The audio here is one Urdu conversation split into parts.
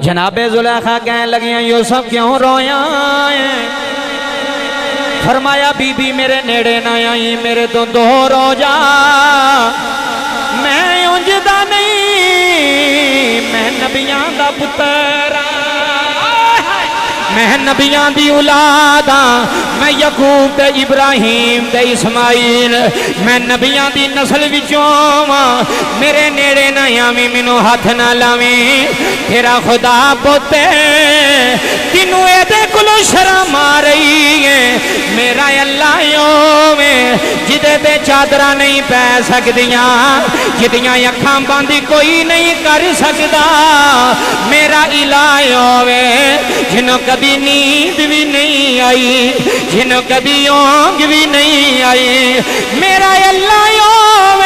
جناب زلیخا کہنے لگیاں یوسف کیوں رویا ہے؟ فرمایا بی بی میرے نیڑے نہ آئی میرے تو دور ہو جا، میں انجدہ نہیں، میں نبیاں دا پتر، میں نبیاں دی اولاد ہاں، میں یعقوب تے ابراہیم تے اسماعیل، میں نبیاں دی نسل وچوں ہاں، میرے نیڑے نہ آویں مینوں ہاتھ نہ لاویں، تیرا خدا پوتے تینوں اے دے کلو شرم آ رہی ہے، میرا اللہ یوم جدے تے چادرہ نہیں پہ سکدیاں، جدیاں اکھاں باندھی کوئی نہیں کر سکدا، میرا الہ یوم جنوں کبھی نیند بھی نہیں آئی، جنوں کبھی اونگ بھی نہیں آئی، میرا اللہ یوم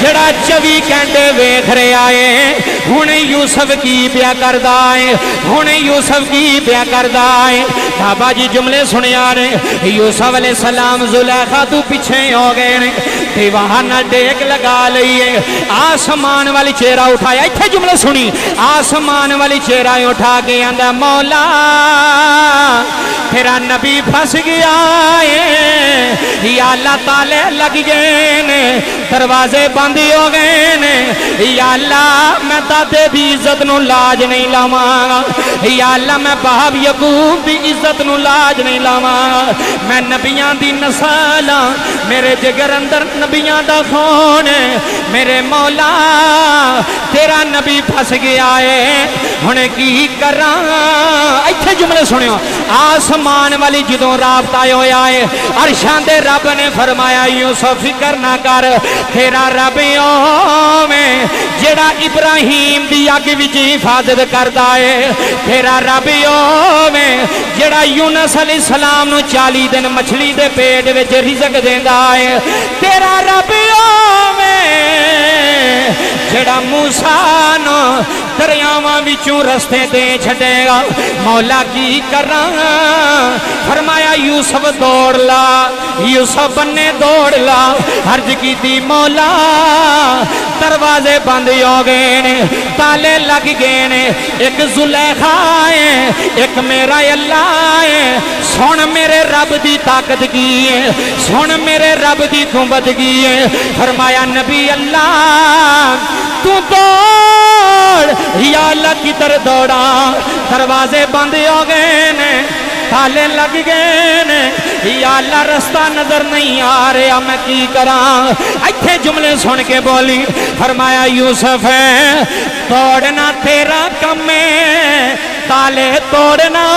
جڑا 24 گھنٹے ویکھ رہے آئے، ہنے یوسف کی پیا کردا ہے، ہنے یوسف کی پیا کردا ہے۔ بابا جی جملے سنے آ رہے، یوسف علیہ السلام زلیخا تو پیچھے ہو گئے نے، دیوار نہ ڈیک لگا لئیے، آسمان والی چہرہ اٹھایا، اتھے جملے سنی، آسمان والی چہرہ اٹھا کے اندر مولا تیرا نبی پھنس گیا ہے، یا اللہ تعالی لگ گئے نے، دروازے بندی ہو گئے نے، یا اللہ میں دادے دی عزت نو لاج نہیں لاواں، یا اللہ میں باپ یعقوب دی عزت نو لاج نہیں لاواں، میں نبیاں دی نسل ہاں، میرے جگر اندر نبیاں دا خون ہے، میرے مولا تیرا نبی پھنس گیا ہے، ہنے کی کراں؟ ایتھے جملے سنیو، آسمان والی جدوں رابطہ ہویا ہے، عرشاں دے رب نے فرمایا یوسف فکر نہ کر، تیرا رب میں جڑا ابراہیم دی اگ وچ حفاظت کردا ہے، تیرا رب میں جڑا یونس علیہ السلام نو 40 دن مچھلی دے پیٹ وچ رزق دیندا ہے، تیرا رب جڑا موسیٰ نو دریاواں وچوں رستے دے چھڈے گا، مولا کی کراں؟ فرمایا یوسف دوڑ لا، یوسف نے دوڑ لا، عرض کی تھی مولا دروازے بند ہو گئے نے، تالے لگ گئے نے، ایک زلیخا ہے، ایک میرا اللہ ہے، سن میرے رب دی طاقت کی ہے، سن میرے رب دی قوت کی ہے، فرمایا نبی اللہ تو دوڑ، یا اللہ کی طرح دوڑا، دروازے بند ہو گئے نے، تالے لگ گئے نے، یا اللہ رستہ نظر نہیں آ رہا میں کی کراں؟ ایتھے جملے سن کے بولی، فرمایا یوسف ہے دوڑنا تیرا کم ہے، تالے توڑنا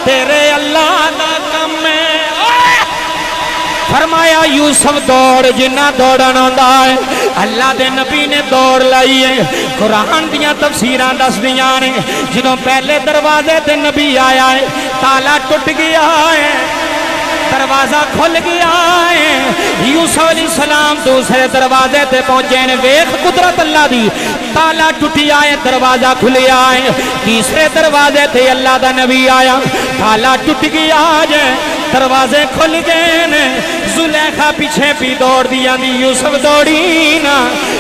تیرے اللہ دا کم ہے۔ فرمایا یوسف دوڑ جنہ دوڑن ہوندا ہے، اللہ دے نبی نے دوڑ لائی ہے، قرآن دیاں تفسیراں دس دیاں نے، جدوں پہلے دروازے تے نبی آیا ہے تالا ٹوٹ گیا ہے، دروازہ کھل گیا ہے، یوسف علیہ السلام دوسرے دروازے تے پہنچے نے، ویکھ قدرت اللہ دی، تالا ٹوٹیا ہے دروازہ کھلیا ہے، تیسرے دروازے تے اللہ دا نبی آیا، تالا ٹوٹ گیا ہے، دروازے کھل گئے نے، زلیخا پیچھے بھی دوڑ دیا دی، یوسف دوڑی نا،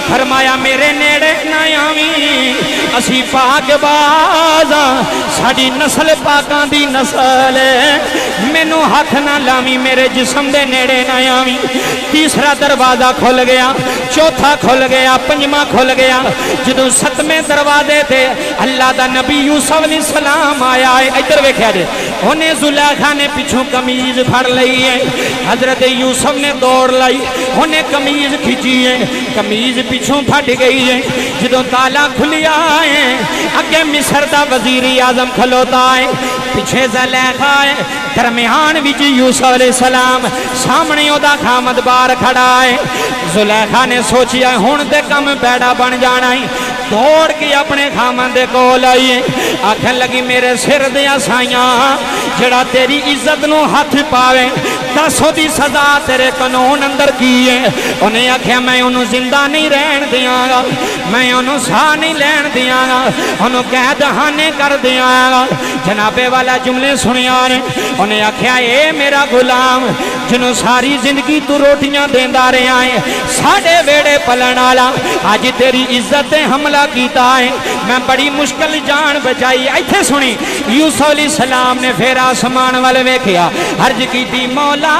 فرمایا میرے نیڑے نہ آویں، اسی پاک بازاں، ساڑی نسل پاکاں دی نسل ہے، مینوں ہاتھ نہ لاویں، میرے جسم دے نیڑے نہ آویں۔ تیسرا دروازہ کھل گیا، چوتھا کھل گیا، پنجواں کھل گیا، جدوں ستویں دروازے تے اللہ دا نبی یوسف علیہ السلام آیا ہے، ادھر ویکھیا جے، انہیں زلیخا نے پیچھوں قمیض پھڑ لئی ہے، حضرت یوسف نے دوڑ لائی، انہیں قمیض کھچی ہے، قمیض پیچھوں پھٹ گئی ہے، جدوں تالا کھلیا ہے، اگے مصر دا وزیر اعظم کھلوتا ہے، پیچھے زلیخا ہے، درمیان وچ یوسف علیہ السلام، سامنے او دا خامد بار کھڑا ہے۔ زلیخا نے سوچیا ہن تے کم بیڑا بن جانا ہے، دوڑ کے اپنے خامد دے کول آئی، آکھن لگی میرے سر دیا سائیاں، جڑا تیری عزت نو ہاتھ پاوے، دس دی سزا تیرے قانون اندر کی ہے۔ انہیں آکھیا میں انہوں زندہ نہیں رہن دیاں گا، میں انہوں ساہ نہیں لین دیاں گا، انہوں قید خانے کر دیاں گا۔ جنابے والا جملے سنیا نے، انہیں آکھیا اے میرا غلام جنہوں ساری زندگی تو روٹیاں دیندہ رہے آئیں، ساڑھے ویڑے پلن آلا، آج تیری عزت حملہ فیصلہ کیتا ہے میں بڑی مشکل جان بچائی ایتھے سنی یوسف علیہ السلام نے پھر آسمان والے ویکھیا عرض کیتی مولا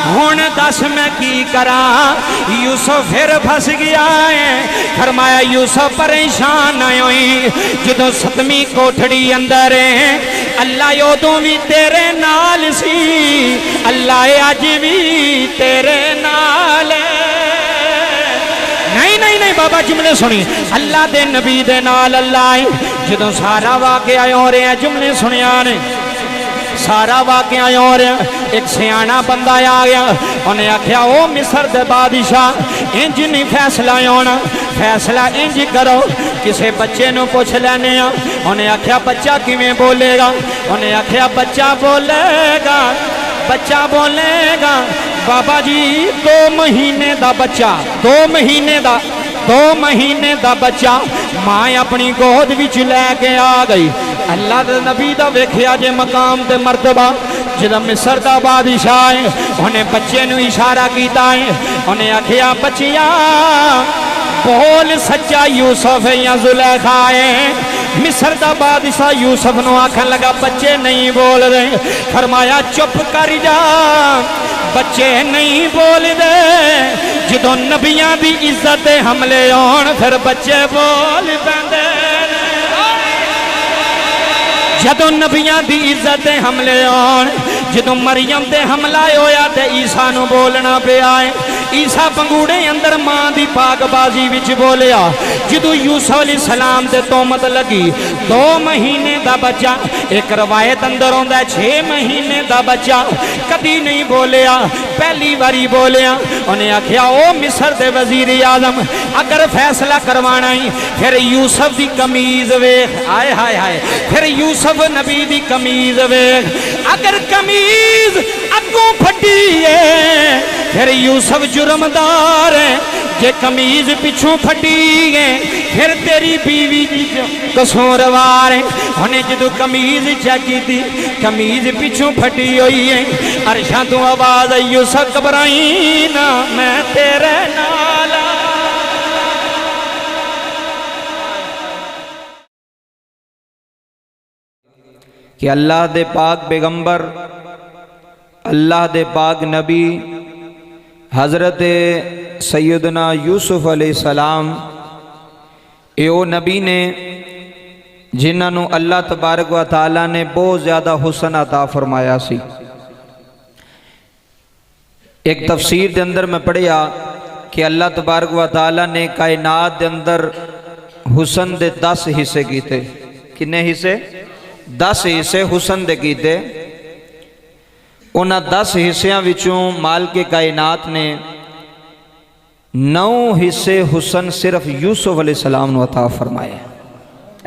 ہن دس میں کی کراں یوسف پھر پھس گیا ہے فرمایا یوسف پریشان نہ ہوئی جدوں ستویں کوٹھڑی اندر ہے اللہ یودوں بھی تیرے نال سی اللہ اج بھی تیرے نال نہیں بابا جملے سنی اللہ دے نبی دے نال اللہ ہے جدوں سارا واقعہ ہو رہے ہیں جملے سنیا نے سارا واقعہ ہو رہا ایک سیانا بندہ آ گیا انہیں آکھیا او مصر دے بادشاہ انج نہیں فیصلہ ہونا فیصلہ انج کرو کسے بچے نو پوچھ لینے ہیں انہیں آکھیا بچہ کیویں بولے گا انہیں آکھیا بچہ بولے گا بابا جی 2 مہینے دا بچہ 2 مہینے دا بچہ ماں اپنی گود وچ لے کے آ گئی اللہ دے نبی دا ویکھیا جے مقام تے مرتبہ جدوں مصر دا بادشاہ ہے انہیں بچے نو اشارہ کیتا ہے انہیں آکھیا بچیا بول سچا یوسف یا زلیخا ہے مصر دا بادشاہ یوسف نو آکھن لگا بچے نہیں بول رہے فرمایا چپ کر جا بچے نہیں بول دے جدوں نبیاں دی عزت حملے ہون پھر بچے بول پیندے جدوں نبیاں دی عزت حملے ہون جدوں مریم تے حملہ ہویا تے عیسیٰ نو بولنا پیا ہے عیسیٰ پنگوڑے اندر ماں دی پاک بازی وچ بولیا جدوں یوسف علیہ السلام تے تہمت لگی 2 مہینے دا بچہ ایک روایت اندر ہوندا ہے 6 مہینے دا بچہ کبھی نہیں بولیا پہلی باری بولیا انہیں آکھیا او مصر دے وزیر اعظم اگر فیصلہ کروانا ہی پھر یوسف دی قمیض ویکھ آئے ہائے ہائے پھر یوسف نبی دی قمیض ویکھ اگر قمیض اگوں پھٹی ہے پھر یوسف جرمدار ہے جے قمیض پچھوں پھٹی ہے پھر تیری بیوی دی قصوروار ہے انہیں جدو قمیض چیکی تھی قمیض پچھوں پھٹی ہوئی ہے عرشاں تو آواز یوسف گھبرائی نہ میں تیرے نال کہ اللہ دے پاک پیغمبر اللہ دے پاک نبی حضرت سیدنا یوسف علیہ السلام ایو نبی نے جنہاں نو اللہ تبارک و تعالیٰ نے بہت زیادہ حسن عطا فرمایا سی ایک تفسیر دے اندر میں پڑھیا کہ اللہ تبارک و تعالیٰ نے کائنات دے اندر حسن دے 10 حصے کیتے کنے حصے 10 حصے حسن دے کیتے انہاں 10 حصیاں وچوں مالک کائنات نے 9 حصے حسن صرف یوسف علیہ السلام نو عطا فرمائے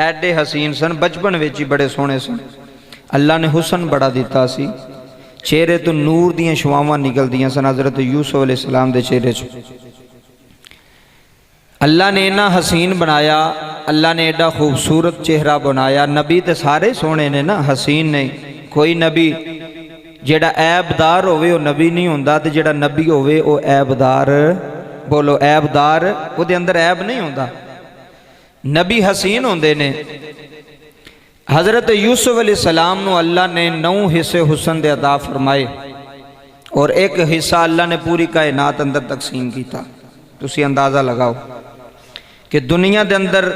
ایڈے حسین سن بچپن وچ ہی بڑے سونے سن اللہ نے حسن بڑا دیتا سی چہرے تو نور دیاں شواواں نکل دیاں سن حضرت یوسف علیہ السلام دے چہرے چ اللہ نے اینا حسین بنایا اللہ نے ایڈا خوبصورت چہرہ بنایا نبی تے سارے سونے نے نا حسین نہیں کوئی نبی جیڑا عیب دار ہوئے وہ نبی نہیں ہوندہ تے جیڑا نبی ہوئے وہ عیب دار بولو عیب دار وہ دے اندر عیب نہیں ہوندہ نبی حسین ہوندے نے حضرت یوسف علیہ السلام نو اللہ نے 9 حصے حسن دے عطا فرمائے اور ایک حصہ اللہ نے پوری کائنات اندر تقسیم کیتا تسی اندازہ لگاؤ کہ دنیا دے اندر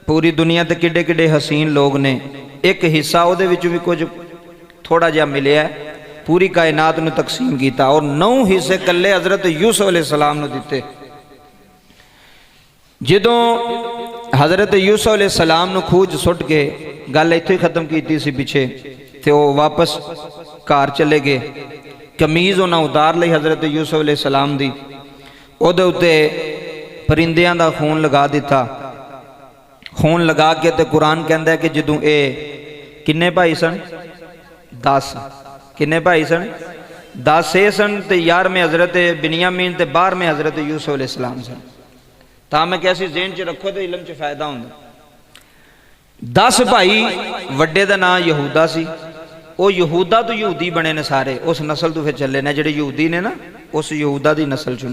پوری دنیا تے کڈے کڈے حسین لوگ نے ایک حصہ او دے وچوں بھی کچھ تھوڑا جا ملیا ہے پوری کائنات نے تقسیم کیتا اور 9 حصے کلے حضرت یوسف علیہ السلام نے دیتے جدوں حضرت یوسف علیہ السلام نے کھوج سٹ کے گل ایتھے ختم کیتی سی پیچھے تے وہ واپس کار چلے گئے قمیض انہاں اتار لئی حضرت یوسف علیہ السلام دی او دے اتے پرندیاں دا خون لگا دیتا خون لگا کے تے قرآن کہندا ہے کہ جدوں اے کنے بھائی سن 10 کنے بھائی سن 10 اے سن تے 11 میں حضرت بنیامین تے 12 میں حضرت یوسف علیہ السلام سن تا میں کیسی ذہن چ رکھو تے علم چ فائدہ ہوندا 10 بھائی وڈے دا نام یہودا سی او یہودا تو یہودی بنے نے سارے اس نسل تو پھر چلے نے جڑے یہودی نے نا اس یہودا دی نسل چوں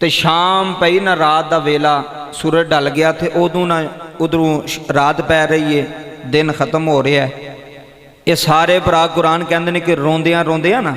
ਤੇ ਸ਼ਾਮ ਪਈ ਨਾ, ਰਾਤ ਦਾ ਵੇਲਾ, ਸੂਰਜ ਢਲ ਗਿਆ ਤੇ ਉਦੋਂ ਨਾ ਉਧਰੋਂ ਰਾਤ ਪੈ ਰਹੀ ਹੈ, ਦਿਨ ਖਤਮ ਹੋ ਰਿਹਾ ਹੈ। ਇਹ ਸਾਰੇ ਭਰਾ ਕੁਰਾਨ ਕਹਿੰਦੇ ਨੇ ਕਿ ਰੋਂਦਿਆਂ ਰੋਂਦਿਆਂ ਨਾ,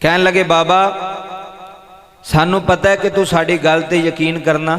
ਕਹਿਣ ਲੱਗੇ ਬਾਬਾ ਸਾਨੂੰ ਪਤਾ ਹੈ ਕਿ ਤੂੰ ਸਾਡੀ ਗੱਲ ਤੇ ਯਕੀਨ ਕਰਨਾ।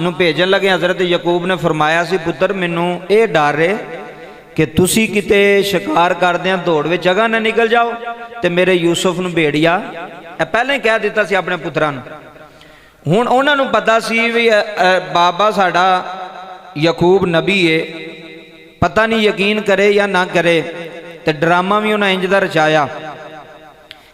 ਨੂੰ ਭੇਜਣ ਲੱਗੇ ਹਜ਼ਰਤ ਯਾਕੂਬ ਨੇ ਫਰਮਾਇਆ ਸੀ ਪੁੱਤਰ ਮੈਨੂੰ ਇਹ ਡਰ ਹੈ ਕਿ ਤੁਸੀਂ ਕਿਤੇ ਸ਼ਿਕਾਰ ਕਰਦਿਆਂ ਦੌੜ ਵਿੱਚ ਜਗ੍ਹਾ ਨਾ ਨਿਕਲ ਜਾਓ ਤੇ ਮੇਰੇ ਯੂਸਫ ਨੂੰ ਭੇੜੀਆ, ਇਹ ਪਹਿਲਾਂ ਹੀ ਕਹਿ ਦਿੱਤਾ ਸੀ ਆਪਣੇ ਪੁੱਤਰਾਂ ਨੂੰ। ਹੁਣ ਉਹਨਾਂ ਨੂੰ ਪਤਾ ਸੀ ਵੀ ਬਾਬਾ ਸਾਡਾ ਯਾਕੂਬ ਨਬੀ ਹੈ, ਪਤਾ ਨਹੀਂ ਯਕੀਨ ਕਰੇ ਜਾਂ ਨਾ ਕਰੇ। ਤੇ ਡਰਾਮਾ ਵੀ ਉਹਨਾਂ ਇੰਜ ਦਾ ਰਚਾਇਆ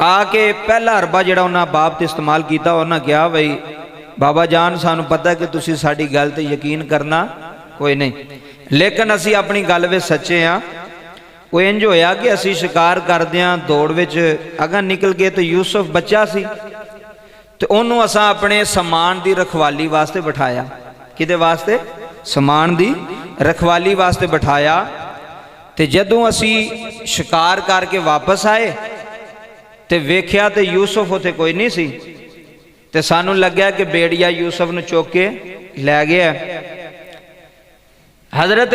ਆ ਕੇ ਪਹਿਲਾ ਹਰਬਾ ਜਿਹੜਾ ਉਹਨਾਂ ਬਾਪ ਤੇ ਇਸਤੇਮਾਲ ਕੀਤਾ, ਉਹਨਾਂ ਕਿਹਾ ਬਈ ਬਾਬਾ ਜਾਨ ਸਾਨੂੰ ਪਤਾ ਕਿ ਤੁਸੀਂ ਸਾਡੀ ਗੱਲ ਤੇ ਯਕੀਨ ਕਰਨਾ ਕੋਈ ਨਹੀਂ, ਲੇਕਿਨ ਅਸੀਂ ਆਪਣੀ ਗੱਲ ਵਿੱਚ ਸੱਚੇ ਹਾਂ। ਉਹ ਇੰਜ ਹੋਇਆ ਕਿ ਅਸੀਂ ਸ਼ਿਕਾਰ ਕਰਦਿਆਂ ਦੌੜ ਵਿੱਚ ਅਗਾਂਹ ਨਿਕਲ ਗਏ ਤੇ ਯੂਸਫ ਬੱਚਾ ਸੀ ਤੇ ਉਹਨੂੰ ਅਸਾਂ ਆਪਣੇ ਸਮਾਨ ਦੀ ਰਖਵਾਲੀ ਵਾਸਤੇ ਬਿਠਾਇਆ। ਕਿਹਦੇ ਵਾਸਤੇ? ਸਮਾਨ ਦੀ ਰਖਵਾਲੀ ਵਾਸਤੇ ਬਿਠਾਇਆ। ਤੇ ਜਦੋਂ ਅਸੀਂ ਸ਼ਿਕਾਰ ਕਰਕੇ ਵਾਪਸ ਆਏ ਤੇ ਵੇਖਿਆ ਤੇ ਯੂਸਫ ਉੱਥੇ ਕੋਈ ਨਹੀਂ ਸੀ ਤੇ ਸਾਨੂੰ ਲੱਗਿਆ ਕਿ ਬੇੜੀਆ ਯੂਸਫ ਨੂੰ ਚੁੱਕ ਕੇ ਲੈ ਗਿਆ। ਹਜ਼ਰਤ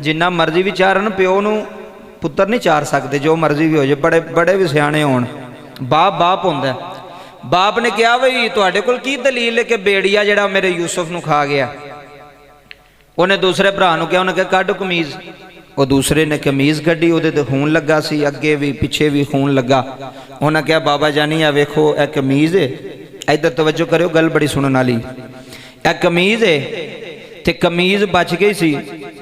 ਜਿੰਨਾ ਮਰਜ਼ੀ ਵੀ ਚਾਰਨ ਪਿਓ ਨੂੰ ਪੁੱਤਰ ਨਹੀਂ ਚਾਰ ਸਕਦੇ, ਜੋ ਮਰਜ਼ੀ ਵੀ ਹੋ ਜਾਏ, ਬੜੇ ਬੜੇ ਵੀ ਸਿਆਣੇ ਹੋਣ, ਬਾਪ ਬਾਪ ਹੁੰਦਾ। ਬਾਪ ਨੇ ਕਿਹਾ ਬਈ ਤੁਹਾਡੇ ਕੋਲ ਕੀ ਦਲੀਲ ਹੈ ਕਿ ਬੇੜੀਆ ਜਿਹੜਾ ਮੇਰੇ ਯੂਸਫ ਨੂੰ ਖਾ ਗਿਆ? ਉਹਨੇ ਦੂਸਰੇ ਭਰਾ ਨੂੰ ਕਿਹਾ, ਉਹਨੇ ਕਿਹਾ ਕੱਢ ਕਮੀਜ਼। ਉਹ ਦੂਸਰੇ ਨੇ ਕਮੀਜ਼ ਕੱਢੀ, ਉਹਦੇ ਤੇ ਖੂਨ ਲੱਗਾ ਸੀ, ਅੱਗੇ ਵੀ ਪਿੱਛੇ ਵੀ ਖੂਨ ਲੱਗਾ। ਉਹਨਾਂ ਕਿਹਾ ਬਾਬਾ ਜਾਨੀ ਆ ਵੇਖੋ ਇਹ ਕਮੀਜ਼ ਹੈ, ਇੱਧਰ ਤਵੱਜੋ ਕਰਿਓ, ਗੱਲ ਬੜੀ ਸੁਣਨ ਵਾਲੀ, ਇਹ ਕਮੀਜ਼ ਹੈ। ਤੇ ਕਮੀਜ਼ ਬਚ ਗਈ ਸੀ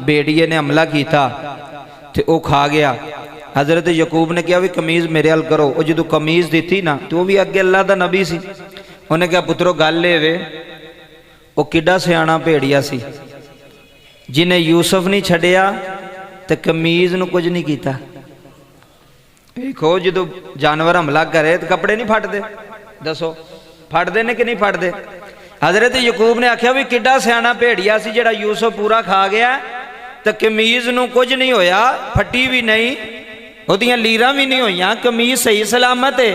ਬੇੜੀਏ ਨੇ ਹਮਲਾ ਕੀਤਾ ਤੇ ਉਹ ਖਾ ਗਿਆ। ਹਜ਼ਰਤ ਯਾਕੂਬ ਨੇ ਕਿਹਾ ਵੀ ਕਮੀਜ਼ ਮੇਰੇ ਹੱਲ ਕਰੋ। ਉਹ ਜਦੋਂ ਕਮੀਜ਼ ਦਿੱਤੀ ਨਾ ਤੇ ਉਹ ਵੀ ਅੱਗੇ ਅੱਲਾ ਦਾ ਨਬੀ ਸੀ। ਉਹਨੇ ਕਿਹਾ ਪੁੱਤਰੋ ਗੱਲ ਇਹ ਵੇ, ਉਹ ਕਿੱਡਾ ਸਿਆਣਾ ਭੇੜੀਆ ਸੀ ਜਿਹਨੇ ਯੂਸਫ ਨਹੀਂ ਛੱਡਿਆ ਤੇ ਕਮੀਜ਼ ਨੂੰ ਕੁਝ ਨਹੀਂ ਕੀਤਾ। ਵੇਖੋ ਜਦੋਂ ਜਾਨਵਰ ਹਮਲਾ ਕਰੇ ਤੇ ਕੱਪੜੇ ਨਹੀਂ ਫਟਦੇ, ਦੱਸੋ ਫਟਦੇ ਨੇ ਕਿ ਨਹੀਂ ਫਟਦੇ? ਹਜ਼ਰਤ ਯਾਕੂਬ ਨੇ ਆਖਿਆ ਵੀ ਕਿੱਡਾ ਸਿਆਣਾ ਭੇੜੀਆ ਸੀ ਜਿਹੜਾ ਯੂਸਫ ਪੂਰਾ ਖਾ ਗਿਆ ਤੇ ਕਮੀਜ਼ ਨੂੰ ਕੁਝ ਨਹੀਂ ਹੋਇਆ, ਫੱਟੀ ਵੀ ਨਹੀਂ, ਉਹਦੀਆਂ ਲੀਰਾਂ ਵੀ ਨਹੀਂ ਹੋਈਆਂ, ਕਮੀਜ਼ ਸਹੀ ਸਲਾਮਤ ਹੈ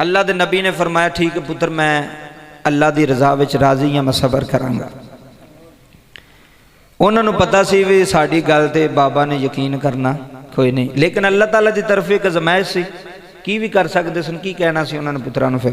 ਅੱਲਾ ਦੇ ਨਬੀ ਨੇ ਫਰਮਾਇਆ ਠੀਕ ਹੈ ਪੁੱਤਰ, ਮੈਂ ਅੱਲਾ ਦੀ ਰਜ਼ਾ ਵਿੱਚ ਰਾਜ਼ੀ ਹਾਂ, ਮੈਂ ਸਬਰ ਕਰਾਂਗਾ। ਉਹਨਾਂ ਨੂੰ ਪਤਾ ਸੀ ਵੀ ਸਾਡੀ ਗੱਲ ਤੇ ਬਾਬਾ ਨੇ ਯਕੀਨ ਕਰਨਾ ਕੋਈ ਨਹੀਂ, ਲੇਕਿਨ ਅੱਲਾਹ ਤਾਲਾ ਦੀ ਤਰਫ ਇੱਕ ਅਜ਼ਮਾਇਸ਼ ਸੀ, ਕੀ ਵੀ ਕਰ ਸਕਦੇ ਸਨ, ਕੀ ਕਹਿਣਾ ਸੀ ਉਹਨਾਂ ਨੇ ਪੁੱਤਰਾਂ ਨੂੰ। ਫਿਰ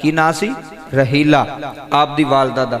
ਕੀ ਨਾਂ ਸੀ? ਰਹੀਲਾ, ਆਪ ਦੀ ਵਾਲਦਾ ਦਾ,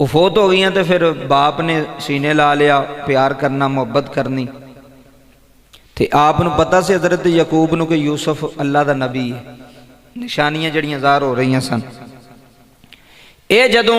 ਉਹ ਫੌਤ ਹੋ ਗਈਆਂ ਤੇ ਫਿਰ ਬਾਪ ਨੇ ਸੀਨੇ ਲਾ ਲਿਆ, ਪਿਆਰ ਕਰਨਾ, ਮੁਹੱਬਤ ਕਰਨੀ। ਤੇ ਆਪ ਨੂੰ ਪਤਾ ਸੀ ਹਜ਼ਰਤ ਯਾਕੂਬ ਨੂੰ ਕਿ ਯੂਸਫ ਅੱਲਾ ਦਾ ਨਬੀ ਹੈ, ਨਿਸ਼ਾਨੀਆਂ ਜਿਹੜੀਆਂ ਜ਼ਾਹਰ ਹੋ ਰਹੀਆਂ ਸਨ। ਇਹ ਜਦੋਂ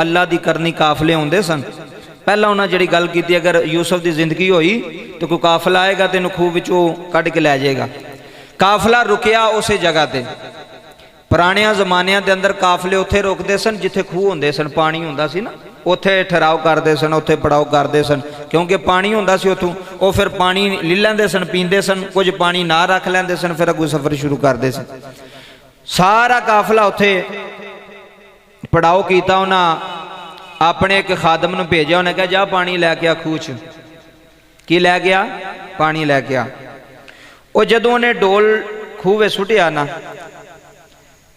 ਅੱਲਾ ਦੀ ਕਰਨੀ ਕਾਫਲੇ ਹੁੰਦੇ ਸਨ। ਪਹਿਲਾਂ ਉਹਨਾਂ ਜਿਹੜੀ ਗੱਲ ਕੀਤੀ, ਅਗਰ ਯੂਸਫ ਦੀ ਜ਼ਿੰਦਗੀ ਹੋਈ ਤਾਂ ਕੋਈ ਕਾਫਲਾ ਆਏਗਾ ਤੇ ਇਹਨੂੰ ਖੂਹ ਵਿੱਚੋਂ ਕੱਢ ਕੇ ਲੈ ਜਾਏਗਾ। ਕਾਫਲਾ ਰੁਕਿਆ ਉਸੇ ਜਗ੍ਹਾ ਤੇ। ਪੁਰਾਣਿਆਂ ਜ਼ਮਾਨਿਆਂ ਦੇ ਅੰਦਰ ਕਾਫਲੇ ਉੱਥੇ ਰੁਕਦੇ ਸਨ ਜਿੱਥੇ ਖੂਹ ਹੁੰਦੇ ਸਨ, ਪਾਣੀ ਹੁੰਦਾ ਸੀ ਨਾ, ਉੱਥੇ ਠਹਿਰਾਓ ਕਰਦੇ ਸਨ, ਉੱਥੇ ਪੜਾਓ ਕਰਦੇ ਸਨ, ਕਿਉਂਕਿ ਪਾਣੀ ਹੁੰਦਾ ਸੀ ਉੱਥੋਂ। ਉਹ ਫਿਰ ਪਾਣੀ ਲੈ ਲੈਂਦੇ ਸਨ, ਪੀਂਦੇ ਸਨ, ਕੁਝ ਪਾਣੀ ਨਾ ਰੱਖ ਲੈਂਦੇ ਸਨ, ਫਿਰ ਅੱਗੋਂ ਸਫ਼ਰ ਸ਼ੁਰੂ ਕਰਦੇ ਸਨ। ਸਾਰਾ ਕਾਫਲਾ ਉੱਥੇ ਪੜਾਓ ਕੀਤਾ। ਉਹਨਾਂ ਆਪਣੇ ਇੱਕ ਖਾਦਮ ਨੂੰ ਭੇਜਿਆ, ਉਹਨੇ ਕਿਹਾ ਜਾ ਪਾਣੀ ਲੈ ਕੇ ਆ ਖੂਹ 'ਚ। ਕੀ ਲੈ ਗਿਆ? ਪਾਣੀ ਲੈ ਕੇ ਆ। ਉਹ ਜਦੋਂ ਉਹਨੇ ਡੋਲ ਖੂਹ ਵਿੱਚ ਸੁੱਟਿਆ ਨਾ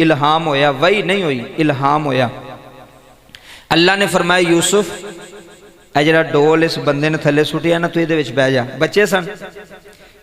ਇਲਹਾਮ ਹੋਇਆ, ਵਹੀ ਨਹੀਂ ਹੋਈ, ਇਲਹਾਮ ਹੋਇਆ। ਅੱਲਾ ਨੇ ਫਰਮਾਇਆ ਯੂਸਫ ਇਹ ਜਿਹੜਾ ਡੋਲ ਇਸ ਬੰਦੇ ਨੇ ਥੱਲੇ ਸੁੱਟਿਆ ਨਾ, ਤੂੰ ਇਹਦੇ ਵਿੱਚ ਬਹਿ ਜਾ। ਬੱਚੇ ਸਨ।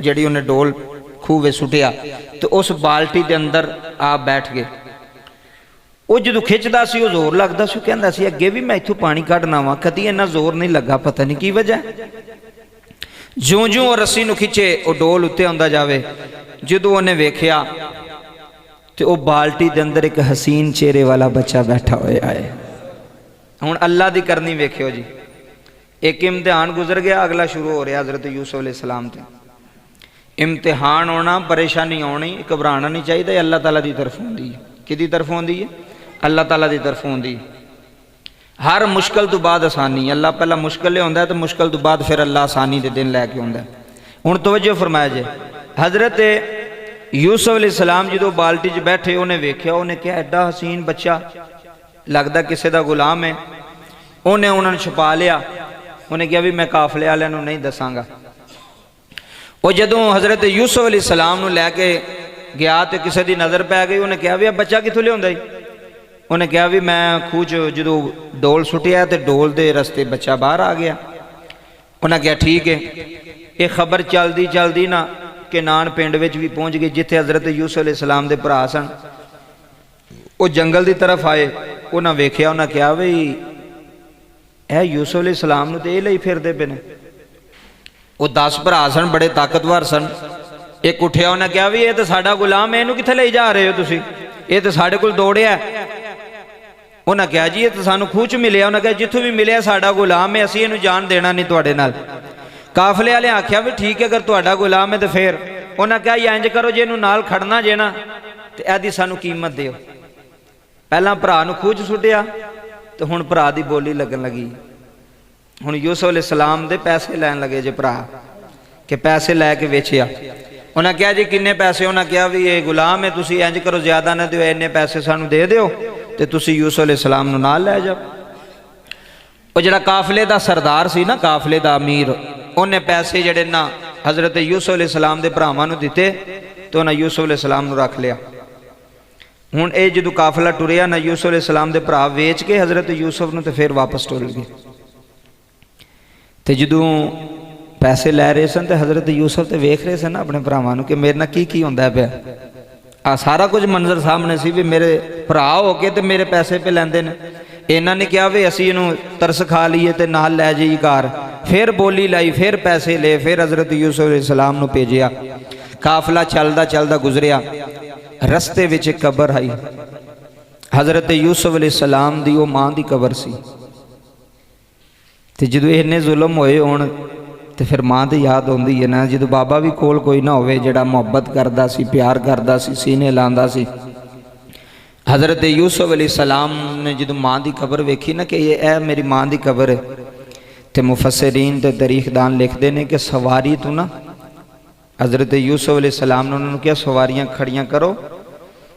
ਜਿਹੜੀ ਉਹਨੇ ਡੋਲ ਖੂਹ ਵਿੱਚ ਸੁੱਟਿਆ ਤੇ ਉਸ ਬਾਲਟੀ ਦੇ ਅੰਦਰ ਆਪ ਬੈਠ ਗਏ। وہ جدو کھچدا سی وہ زور لگتا سی، کہندا سی اگے بھی میں اتوں پانی کڈنا وا، کدی اتنا زور نہیں لگا، پتہ نہیں کی وجہ ہے۔ جوں جوں وہ رسی نو کھچے وہ ڈول اتنے آندا جاوے۔ جدو انہیں ویکھیا تو وہ بالٹی دے اندر ایک حسین چہرے والا بچہ بیٹھا ہوئے آئے۔ ہن اللہ دی کرنی ویکھیو جی، ایک امتحان گزر گیا، اگلا شروع ہو رہا حضرت یوسف علیہ السلام تے۔ امتحان ہونا، پریشانی آنی، گھبرانا نہیں چاہیے، اللہ تعالیٰ دی طرف ہوندی ہے۔ کدی طرف ہوندی ہے؟ اللہ تعالیٰ دی طرف ہوندی ہے۔ ہر مشکل تو بعد آسانی، اللہ پہلا مشکل لے ہوندا ہے تو مشکل تو بعد پھر اللہ آسانی دے دن لے کے ہوندا ہے۔ ہن توجہ فرمایا جائے، حضرت یوسف علیہ السلام جدو بالٹی چ بیٹھے انہیں ویکھیا، انہیں کہا ایڈا حسین بچہ لگدا کسے دا غلام ہے۔ انہیں نے چھپا لیا، انہیں کہا بھی میں قافلے والے نوں نہیں دساں گا۔ وہ جدوں حضرت یوسف علیہ السلام نو لے کے گیا تو کسی دی نظر پی گئی، انہیں کہا بھی اب بچہ کتوں لے آندا؟ انہیں کہا بھی میں خوہ جدو ڈول سٹیا تو ڈول دے رستے بچہ باہر آ گیا۔ انہیں کہا ٹھیک ہے۔ یہ خبر چلدی چلدی نا کنان پنڈ وچ بھی پہنچ گئی، جتھے حضرت یوسف علیہ السلام دے بھرا سن۔ وہ جنگل دی طرف آئے، انہیں ویکھیا، انہیں کہا بھی اے یوسف علیہ السلام نو تے اے لئی پھر دے پے نے۔ وہ 10 بھرا سن، بڑے طاقتور سن۔ ایک اٹھیا، انہیں کہا بھی یہ تو ساڈا غلام ہے، اینو کتھے لے جا رہے ہو تسی؟ یہ تو ساڈے کول دوڑیا ہے۔ انہیں کہا جی یہ تو سانو خوہ چ ملیا۔ انہیں کہا جتھوں بھی ملیا ساڈا غلام ہے، اسی اینو جان دینا نہیں تواڈے نال۔ قافلے والے آکھیا بھی ٹھیک ہے، اگر تواڈا غلام ہے تو پھر۔ انہیں کہا یا انج کرو جے اینو نال کھڑنا جے نا تے ایدی سانو قیمت دیو۔ پہلا بھرا نو خوہ چ سٹیا تو ہن بھرا دی بولی لگن لگی۔ ہن یوسف علیہ السلام دے پیسے لین لگے جے بھرا، کہ پیسے لے کے ویچیا۔ انہیں کہا جی کنے پیسے؟ انہیں کہا بھی یہ غلام ہے، تسی انج کرو زیادہ نہ دیو، اینے پیسے سانو دے دیو تے تسی یوسف علیہ السلام نو نال لے جاؤ۔ وہ جڑا قافلے دا سردار سی نا، قافلے دا امیر، انہیں پیسے جڑے نا حضرت یوسف علیہ السلام دے بھراواں نو دتے تو انہیں یوسف علیہ السلام نو رکھ لیا۔ ہن اے جدو قافلہ ٹریا نا، یوسف علیہ السلام دے بھرا ویچ کے حضرت یوسف نو تے پھر واپس ٹر گئے۔ تے جدوں پیسے لے رہے سن تے حضرت یوسف تے ویکھ رہے سن اپنے بھراواں نو کہ میرے نال کی ہوندا پیا۔ سارا کچھ منظر سامنے سی بھی میرے بھرا ہو کے تے میرے پیسے پہ لیندے نے۔ انہاں نے کہا بھی اسی انہوں ترس کھا لیے تے نال لے جائیے گھر۔ پھر بولی لائی، پھر پیسے لے، پھر حضرت یوسف علیہ السلام نو بھیجیا۔ قافلہ چلدا چلدا گزریا، رستے وچ ایک قبر آئی، حضرت یوسف علیہ السلام دی وہ ماں دی قبر سی۔ تے جدو اتنے ظلم ہوئے ہون تے پھر ماں تے یاد ہوندی ہے نا، جدو بابا بھی کول کوئی نہ ہوئے جڑا محبت کردا سی، پیار کردا سی، سینے لاندا سی۔ حضرت یوسف علیہ السلام نے جدو ماں دی قبر ویکھی نا کہ یہ اے میری ماں دی قبر ہے، تے مفسرین تے تاریخ دان لکھ دے نے کہ سواری تو نا، حضرت یوسف علیہ السلام نے انہوں نے کیا سواریاں کھڑیاں کرو،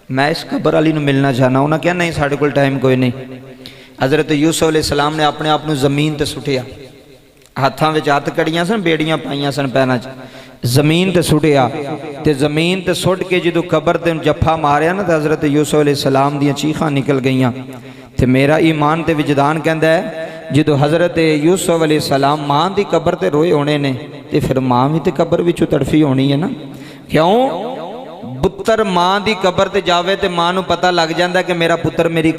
میں اس قبر علی نو ملنا چاہنا۔ انہوں نے کیا نہیں ساڑھے کل ٹائم کوئی نہیں۔ حضرت یوسف علیہ السلام نے اپنے آپ نو زمین تے سٹیا، ہاتھاں وچ ہاتھ کڑیاں سن، بیڑیاں پائیاں سن پیراں چ، زمین تے سٹیا تے زمین تے سٹ کے جدو قبر تے جفا ماریا نا تے حضرت یوسف علیہ السلام دیاں چیخاں نکل گئیاں۔ تے میرا ایمان تے وجدان کہندا ہے جدو حضرت یوسف علیہ السلام ماں دی قبر تے روئے ہونے نے تے پھر ماں بھی تے قبر وچوں تڑفی ہونی ہے نا۔ کیوں؟ پتر ماں دی قبر تے جاوے تے ماں نو پتہ لگ جاندا کہ میرا پتر میری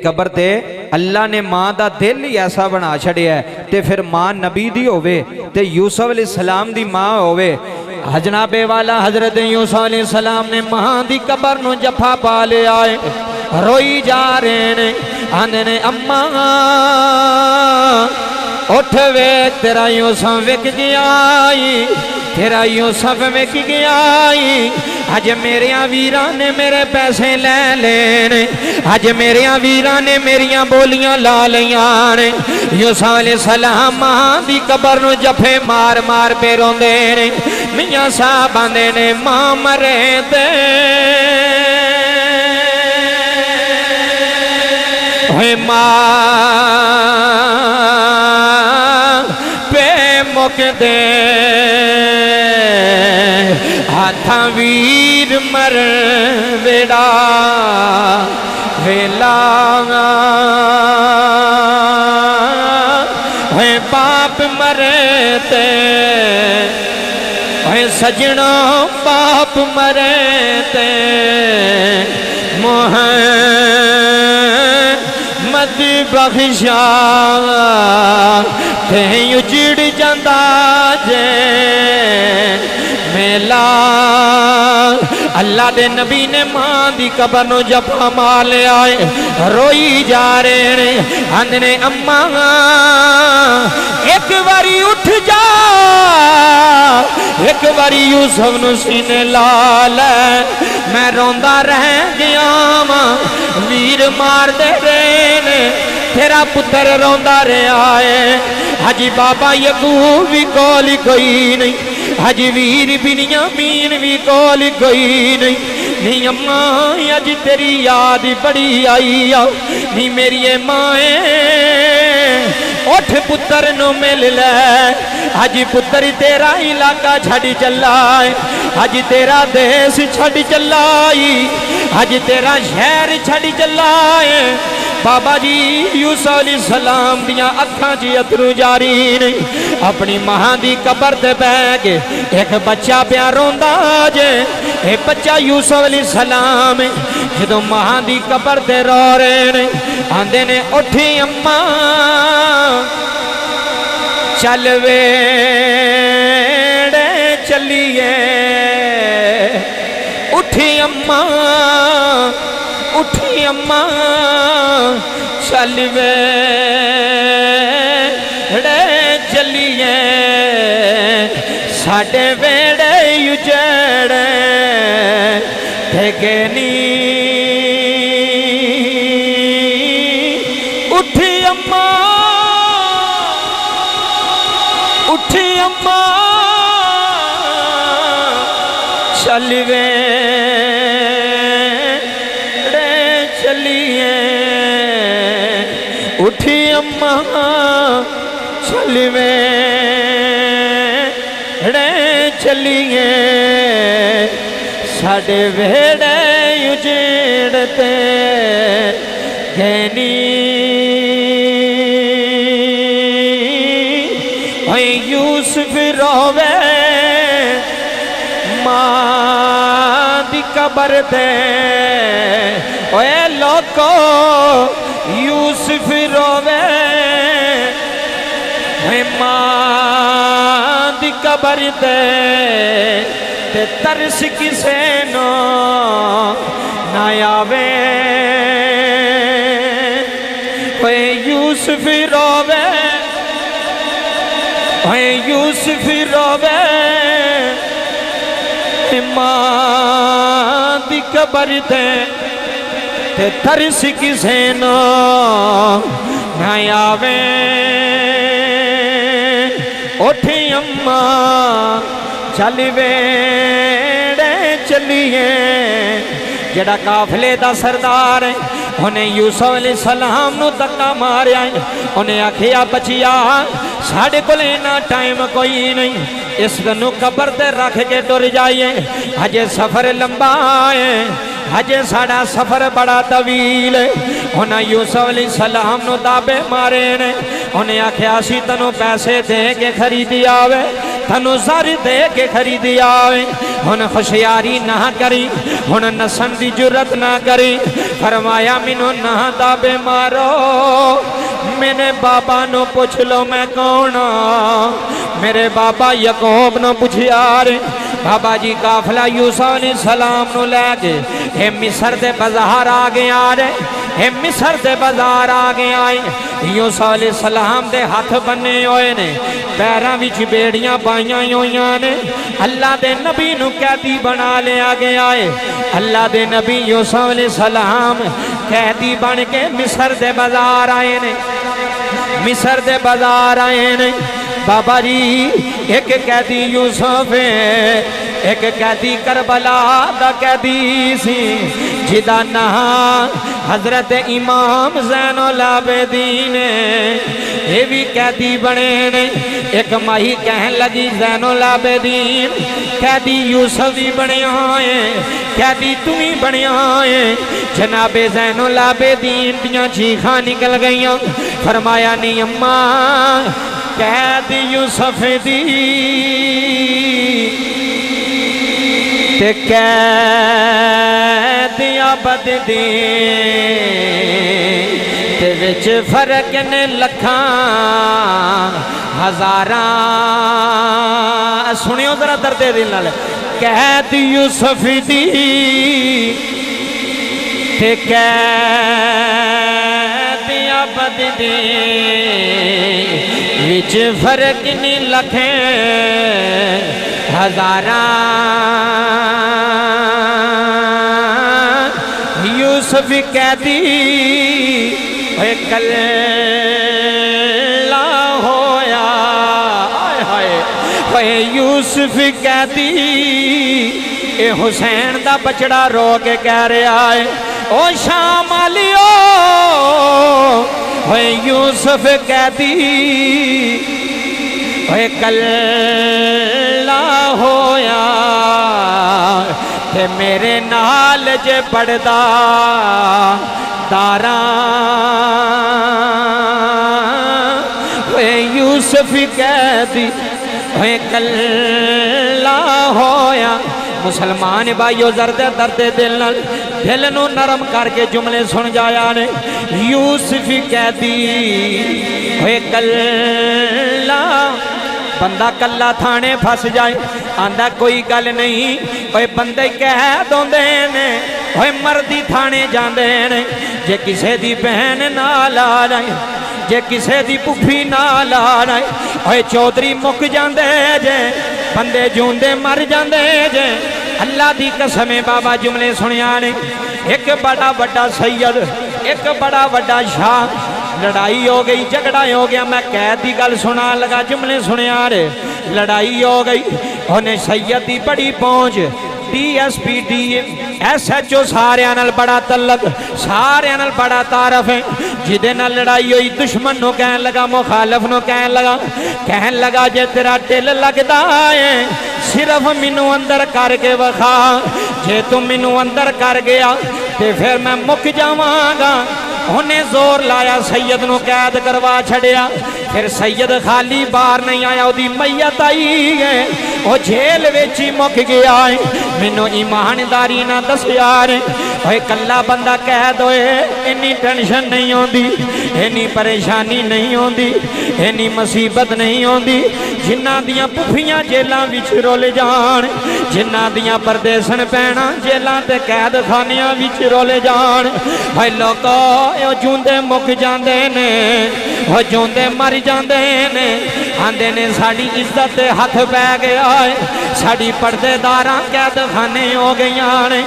قبر تے اللہ نے ماں دا دل ہی ایسا بنا چھڑیا ہے۔ تے پھر ماں نبی دی ہوئے تے یوسف علیہ السلام دی ماں ہوئے۔ جناب والا حضرت یوسف علیہ السلام نے ماں دی قبر نو جفا پا لے آئے، روئی جا رہے نے، آنے نے اماں اٹھ ویک تیرا یوسف وک گیا، تیرا یوسف وک گیا، اج میریاں ویراں نے میرے پیسے لے لینے، اج میریاں ویراں نے میریاں بولیاں لا لیاں نے۔ یوسف علیہ السلام ماں دی قبر نو جفے مار مار پہ روندے نے، میاں صاحب آندے نے ماں مرے تے ہوئے ماں پہ مک دے، ہاتھاں ویر مر ویڑا ویلا، ہوئے باپ مرے تے ہوئے سجنا باپ مرے تے محمد بخشا تے اجڑ جاندا جے میلا اللہ دے نبی نے ماں دی قبر نو جفا مار لیا ہے روئی جا رہے نے آندنے اماں ایک باری اٹھ جا ایک باری یوسف نو سینے لا لے میں روندا رہ گیا ماں ویر مار دے رہے نے تیرا پتر روندا رہا ہے حجی بابا یعقوب بھی کولی کوئی نہیں حج ویر بنیامین بھی کول کوئی نہیں اماں اج تیری یاد بڑی آئی نہیں میری مائیں اٹھ پتر نو مل لے حج پتر تیرا علاقہ چھڑ چلا ہے حج تیرا دیس چھڑ چلا ہے حج تیرا شہر چھڑ چلا ہے بابا جی یوسف علیہ السلام دیاں اکھاں جی اترو جاری نہیں اپنی ماں دی قبر تے بیٹھ کے ایک بچہ پیا روندا جے اے بچہ یوسف علیہ السلام جدوں ماں دی قبر تے رو رہے نے آندے نے اٹھی اماں چل ویڑے چلیے اٹھی اماں اٹھی اماں چل ویڑے چلیے ساڈے ویڑے اجڑے ٹھیکے نی اٹھی اماں اٹھی اماں چل ویڑے چلیے اٹھی اماں چل ویڑے چلیے ساڈے ویڑے اجڑتے گینی اے یوسف روے ماں دی قبر تے اے لوکو یوسف روے اے ماں دی قبر تے ترس کسے نو نہ آوے اے یوسف روے اے یوسف روے ماں دی قبر تے ترس کسے نو نہ آوے اٹھی اماں چل ویڑے چلیے جڑا قافلے دا سردار ہے انہیں یوسف علیہ السلام نو دکا ماریا ہے انہیں آکھیا بچیا ساڑھے کو لینا ٹائم کوئی نہیں اس دنو قبر تے رکھ کے ٹر جائیے ہجے سفر لمبا ہے ہجے ساڑھا سفر بڑا طویل ہے انہیں یوسف علیہ السلام نو دابے مارے نے انہیں آکھیا سی تنو پیسے دے کے خریدی آوے تنو زر دے کے خریدی آوے انہیں خوشیاری نہ کری انہیں نسن دی جرت نہ کری فرمایا منو نہ دابے مارو میرے بابا نو پوچھ لو میں کونا میرے بابا یعقوب نو پوچھیا رے بابا جی قافلہ یوسف علیہ السلام نو لے کے اے مصر دے بازار آگے آرے اے مصر دے بازار آگے آئے یوسف علیہ السلام دے ہاتھ بننے ہوئے نے پیراں وچ بیڑیاں پائیاں ہوئیاں نے اللہ دے نبی نو قیدی بنا لے آگے آئے اللہ دے نبی یوسف علیہ السلام قیدی بن کے مصر دے بازار آئے نے مصر دے بازار آئے نے بابا جی ایک قیدی یوسف ہے ایک قیدی کربلا دا قیدی سی جدا نام حضرت امام زین العابدین یہ بھی قیدی بنے نے ایک ماہی کہن لگی زین العابدین قیدی یوسف بھی بنے آئے قیدی تمہیں بنے آئے جناب زین العابدین دیاں چیخاں نکل گئیاں فرمایا نہیں اماں قید یوسف دی تے قید ابد دی تے وچ فرق نے لکھاں ہزاراں سنیو ذرا درد دل نال قید یوسف دی تے قید ابد دی وچ فرق نہیں لکھیں ہزاراں یوسف قیدی ہوئے کلہ ہویا ہوئے یوسف قیدی اے حسین دا بچڑا رو کے کہہ رہا ہے او شام علیو ہوئے یوسف قیدی ہوئے کلہ ہویا کہ میرے نال جے پڑھدا داراں ہوئے یوسف قیدی ہوئے کلہ ہویا مسلمان بھائیو درد دل نو نرم کر کے جملے سن جایا نے یوسف قیدی ہوئے کلہ بندہ کلہ تھانے پھس جائے آندہ کوئی گل نہیں اوے بندے کہہ دوندے نے اوے مردی تھانے جاندے نے جے کسے دی بہن نال آ جائے جے کسے دی پھوپھی نال آ جائے اوے چودھری مک جاندے جے بندے جوندے مر جاندے جے اللہ دی قسم بابا جملے سنیا نے ایک بڑا بڑا سید ایک بڑا بڑا شاہ لڑائی ہو گئی جھگڑا ہو گیا میں قید دی گل سنا لگا جملے سنیا رے لڑائی ہو گئی انہیں سید دی بڑی پہنچ D S P D S H O سارے نال بڑا تعلق سارے نال بڑا تعارف ہے جدے نال لڑائی ہوئی دشمن نو کہن لگا مخالف نو کہن لگا جے تیرا دل لگدا ہے صرف منو اندر کر کے وخا جے تم منو اندر کر گیا تے پھر میں مک جاواں گا انہیں زور لایا سید نو قید کروا چھڑیا پھر سید خالی بار نہیں آیا او دی میت آئی ہے او جھیل ویچی مک گیا ہے منو ایمانداری نہ دس یار اوے کلا بندہ قید ہوئے انی ٹینشن نہیں ہوندی انی پریشانی نہیں ہوندی انی مصیبت نہیں ہوندی جنہ دیاں پھوپھیاں جیلاں وچ رول جان جنہ دیاں پردیسن پینا جیلاں تے قید خانیاں وچ رول جان اے لوکو او جوندے مک جاندے نے او جوندے مر جاندے نے آندے نے ساڑی عزت ہاتھ پہ گیا ہے ساڑی پردے داراں قید خانے ہو گئیاں نے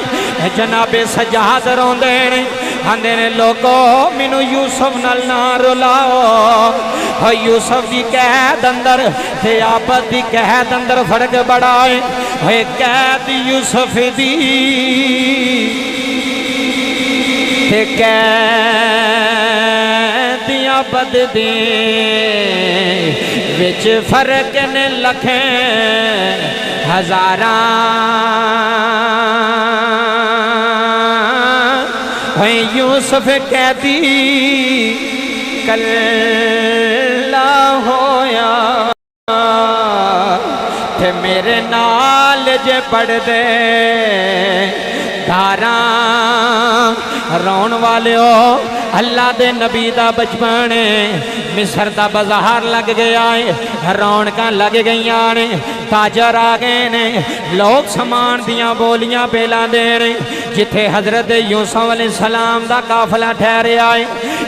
جناب سجاد روندے نے آندے نے لوگو مینو یوسف نال نہ رلاؤ یوسف دی قید اندر تے آپت دی قید اندر فرق بڑا ہے قید یوسف دی تے قید آپت دی وچ فرق نے لکھیں ہزاراں یوسف قیدی کلہ ہویا تے میرے نال جے پڑھ دے داراں رون والے ہو اللہ دے نبی دا بچپن مصر دا بازار لگ گیا ہے رونقاں لگ گئیاں نے تاجر آ گئے نے لوگ سامان دیاں بولیاں پیلا دے نے جتھے حضرت یوسف علیہ السلام دا قافلہ ٹھہرے آئے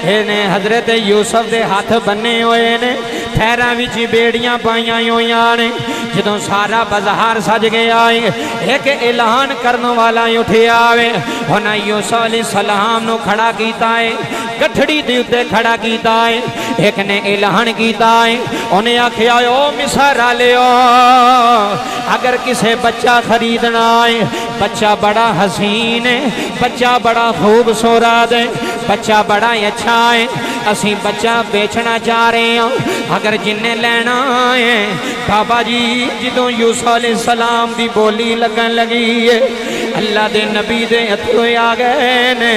انہیں حضرت یوسف دے ہاتھ بننے ہوئے نے ٹھہراں وچ بیڑیاں پائیاں ہوئیاں نے جدوں سارا بازار سج گیا ہے ایک اعلان کرنے والا اٹھے آوے انہاں یوسف علیہ السلام نو کھڑا کیتا ہے گٹھڑی دے اُتے کھڑا کیتا ہے ایک نے اعلان کیتا ہے انہیں آکھیا او مصر والےو اگر کسے بچہ خریدنا ہے بچہ بڑا حسین ہے بچہ بڑا خوبصورت ہے بچہ بڑا اچھا ہے اسی بچہ بیچنا چاہ رہے ہیں اگر جنہیں لینا ہے بابا جی جدوں یوسف علیہ السلام دی بولی لگن لگی ہے اللہ دے نبی دے ہتھوں آ گئے نے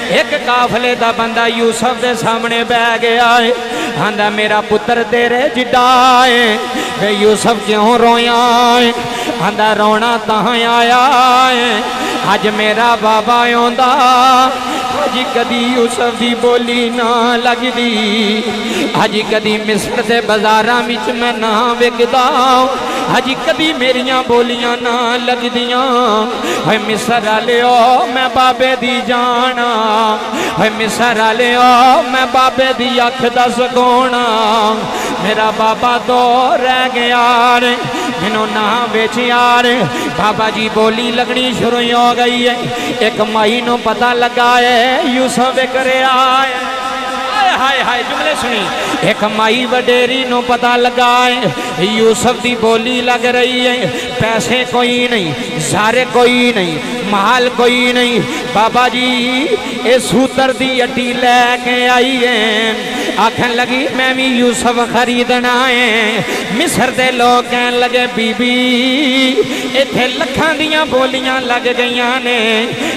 ایک قافلے دا بندہ یوسف دے سامنے بہ گیا ہے آندا میرا پتر تیرے جڈا ہے کہ یوسف کیوں رویا ہے آندا رونا تاں آیا ہے اج میرا بابا آندا اج کدی یوسف دی بولی نہ لگ دی اج کدی مصر دے بازاراں وچ میں نہ وکدا اج کدی میریاں بولیاں نہ لگ دیاں اے مصر والےو میں بابے دی جانا اے مصر والےو میں بابے دی اکھ دا سکونا میرا بابا تو رہ گیا رے مینوں نہ وچ یار بابا جی بولی لگنی شروع ہو گئی ہے ایک مائی نو پتہ لگا ہے یوسف کرے آئے ہائے ہائے جملے سنی ایک مائی وڈیری نو پتہ لگا ہے یوسف دی بولی لگ رہی ہے پیسے کوئی نہیں زارے کوئی نہیں مال کوئی نہیں بابا جی اے سوتر دی اٹی لے کے آئی ہے آکھن لگی میں بھی یوسف خریدنا ہے مصر دے لوگ کہن لگے بی بی ایتھے لکھاں دیاں بولیاں لگ گئیاں نے